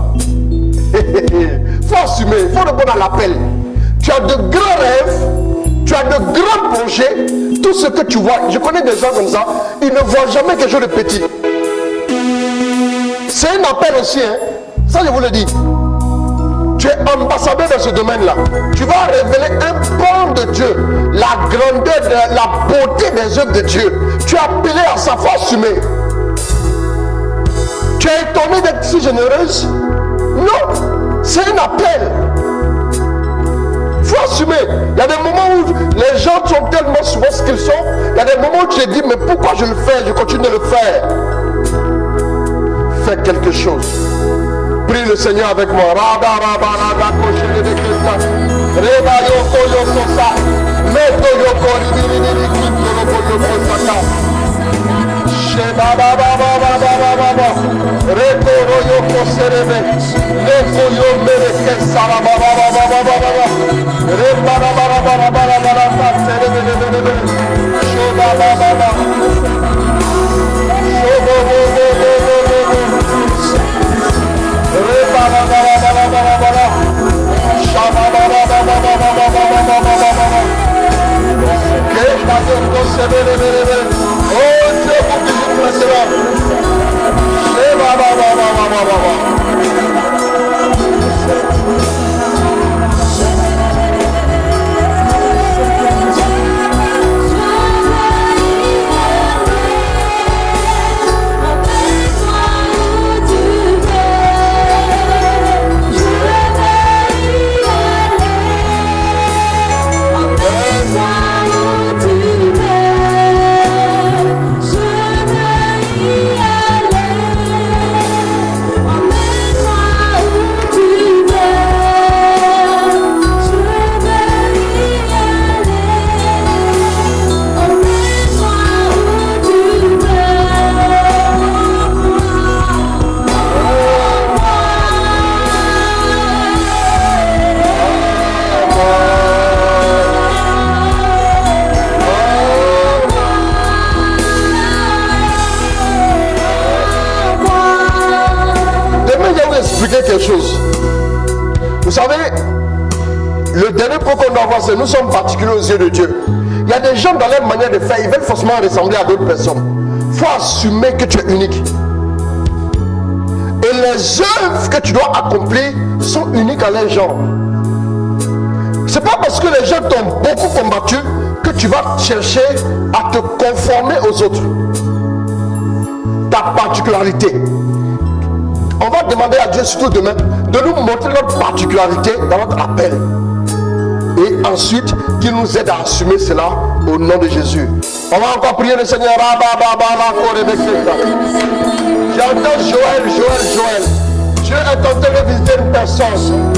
Il faut assumer, il faut répondre à l'appel. Tu as de grands rêves, tu as de grands projets, tout ce que tu vois. Je connais des gens comme ça, ils ne voient jamais quelque chose de petit. C'est un appel aussi, hein. Ça je vous le dis. Tu es ambassadeur dans ce domaine-là. Tu vas révéler un pan de Dieu, la grandeur, la beauté des œuvres de Dieu. Tu es appelé à ça, faut assumer. Tu es étonné d'être si généreuse? Non, c'est un appel. Il faut assumer. Il y a des moments où les gens sont tellement souvent ce qu'ils sont. Il y a des moments où tu te dis, mais pourquoi je le fais? Je continue de le faire. Fais quelque chose. Prie le Seigneur avec moi. Quelque chose. Vous savez, le dernier point qu'on doit voir, c'est nous sommes particuliers aux yeux de Dieu. Il y a des gens dans leur manière de faire, ils veulent forcément ressembler à d'autres personnes. Il faut assumer que tu es unique. Et les œuvres que tu dois accomplir sont uniques à leur genre. C'est pas parce que les gens t'ont beaucoup combattu que tu vas chercher à te conformer aux autres. Ta particularité. On va demander à Dieu, surtout demain, de nous montrer notre particularité dans notre appel. Et ensuite, qu'il nous aide à assumer cela au nom de Jésus. On va encore prier le Seigneur. J'entends Joël. Dieu est en train de visiter une personne.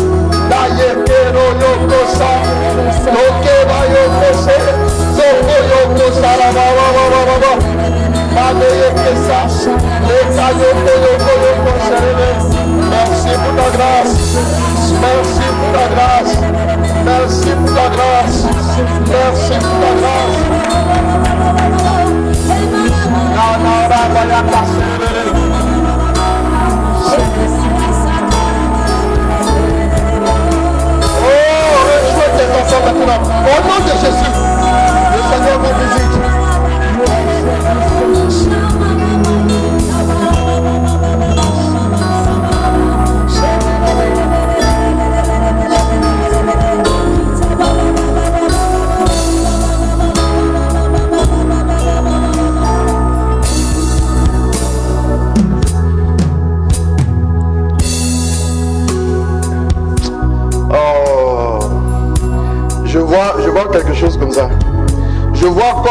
Merci pour ta grâce. Merci pour ta grâce. Merci pour ta grâce. Merci pour ta grâce. Oh, rejoins tes enfants maintenant. Au nom de Jésus, le Seigneur vous visite. Je vois quelque chose comme ça. Je vois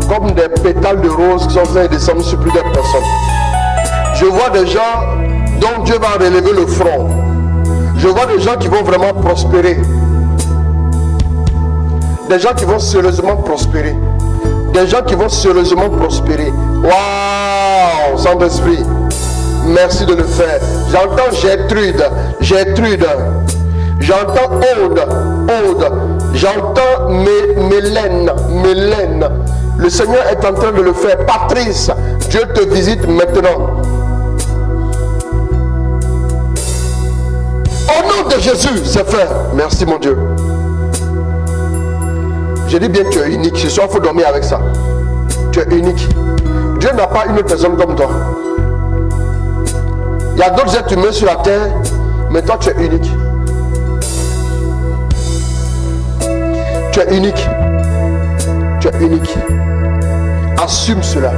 comme des pétales de rose qui sont en train de descendre sur plusieurs personnes. Je vois des gens dont Dieu va relever le front. Je vois des gens qui vont vraiment prospérer. Des gens qui vont sérieusement prospérer. Des gens qui vont sérieusement prospérer. Waouh, Saint-Esprit, merci de le faire. J'entends Gertrude. J'entends Aude. J'entends Mélène. Le Seigneur est en train de le faire. Patrice, Dieu te visite maintenant. Au nom de Jésus, c'est fait. Merci mon Dieu. Je dis bien que tu es unique. Ce soir, il faut dormir avec ça. Tu es unique. Dieu n'a pas une autre personne comme toi. Il y a d'autres êtres humains sur la terre, mais toi, tu es unique. Tu es unique. Tu es unique. Assume cela.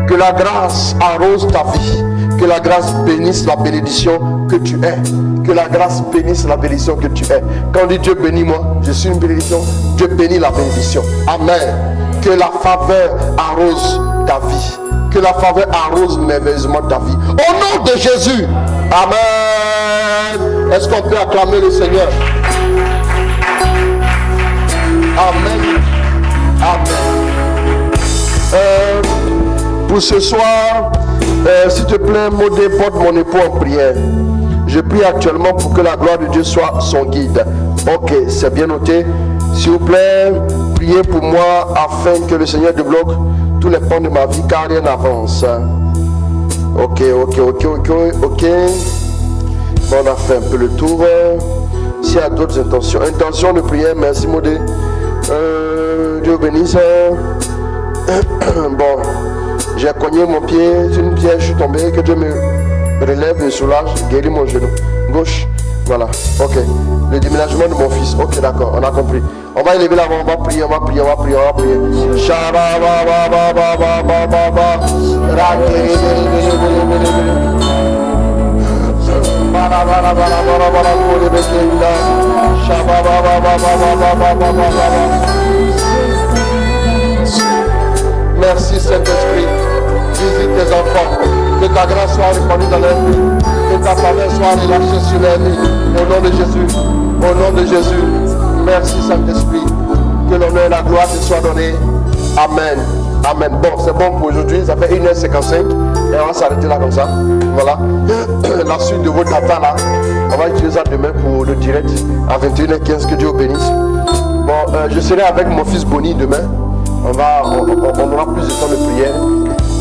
Que la grâce arrose ta vie. Que la grâce bénisse la bénédiction que tu es. Que la grâce bénisse la bénédiction que tu es. Quand on dit Dieu bénis moi, je suis une bénédiction. Dieu bénit la bénédiction. Amen. Que la faveur arrose ta vie. Que la faveur arrose merveilleusement ta vie. Au nom de Jésus. Amen. Est-ce qu'on peut acclamer le Seigneur? Amen. Amen. Pour ce soir, s'il te plaît, Maudé, porte mon époux en prière. Je prie actuellement pour que la gloire de Dieu soit son guide. Ok, c'est bien noté. S'il vous plaît, priez pour moi afin que le Seigneur débloque tous les points de ma vie car rien n'avance. Ok. Bon, on a fait un peu le tour. S'il y a d'autres intentions. Intention de prière, merci Maudé. Dieu bénisse. Bon, j'ai cogné mon pied sur une pierre, je suis tombé, que Dieu me relève, me soulage, guérit mon genou gauche. Voilà, ok. Le déménagement de mon fils, ok, d'accord, on a compris. On va élever la main, on va prier. Merci Saint-Esprit, visite tes enfants, que ta grâce soit répandue dans leur vie, que ta faveur soit relâchée sur leur vie, au nom de Jésus, au nom de Jésus. Merci Saint-Esprit, que l'honneur et la gloire te soient donnés. Amen. Amen. Bon, c'est bon pour aujourd'hui, ça fait 1h55 et on va s'arrêter là comme ça. Voilà. La suite de votre data là, on va utiliser ça demain pour le direct à 21h15, que Dieu vous bénisse. Bon, je serai avec mon fils Bonnie demain. On aura plus de temps de prière.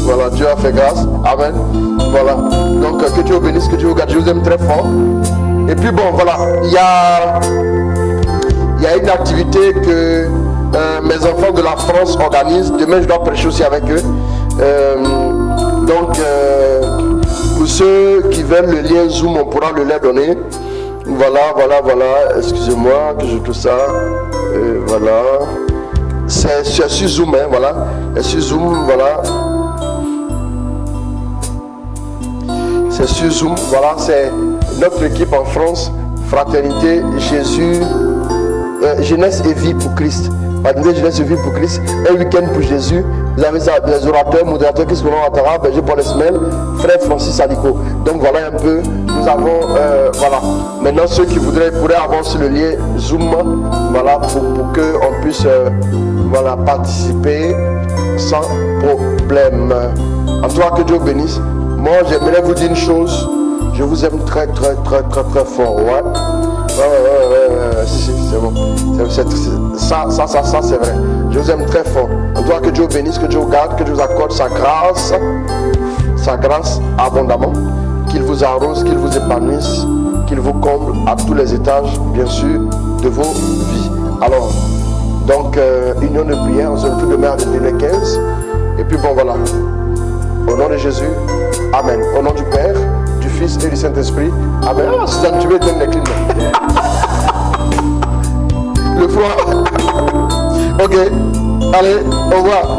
Voilà, Dieu a fait grâce. Amen. Voilà. Donc, que Dieu vous bénisse, que Dieu vous garde. Je vous aime très fort. Et puis, bon, voilà. Il y a une activité que mes enfants de la France organisent. Demain, je dois prêcher aussi avec eux. Donc, pour ceux qui veulent le lien Zoom, on pourra le leur donner. Voilà. Excusez-moi que je touche ça. Voilà. C'est sur Zoom, hein, voilà. C'est sur Zoom, voilà. C'est sur Zoom, voilà. C'est notre équipe en France. Fraternité, Jésus, Jeunesse et vie pour Christ. Fraternité, Jeunesse et vie pour Christ. Un week-end pour Jésus. Vous avez ça, les orateurs, modérateurs qui se feront en Tara, Berger Paul Esmel, frère Francis Aliko. Donc voilà un peu. Nous avons, voilà. Maintenant, ceux qui pourraient avoir sur le lien Zoom, voilà, pour qu'on puisse, voilà, participer sans problème. En tout cas, que Dieu bénisse. Moi, j'aimerais vous dire une chose. Je vous aime très fort. Ouais. Si, c'est bon. Ça, c'est vrai. Je vous aime très fort. En tout cas, que Dieu bénisse, que Dieu vous garde, que Dieu vous accorde sa grâce abondamment. Qu'il vous arrose, qu'il vous épanouisse, qu'il vous comble à tous les étages, bien sûr, de vos vies. Alors, donc, union de prière, on se retrouve demain à 21h15. Et puis bon, voilà. Au nom de Jésus, Amen. Au nom du Père, du Fils et du Saint-Esprit, Amen. Ah, Suzanne, tu veux donner les clés. Le froid. Ok. Allez, au revoir.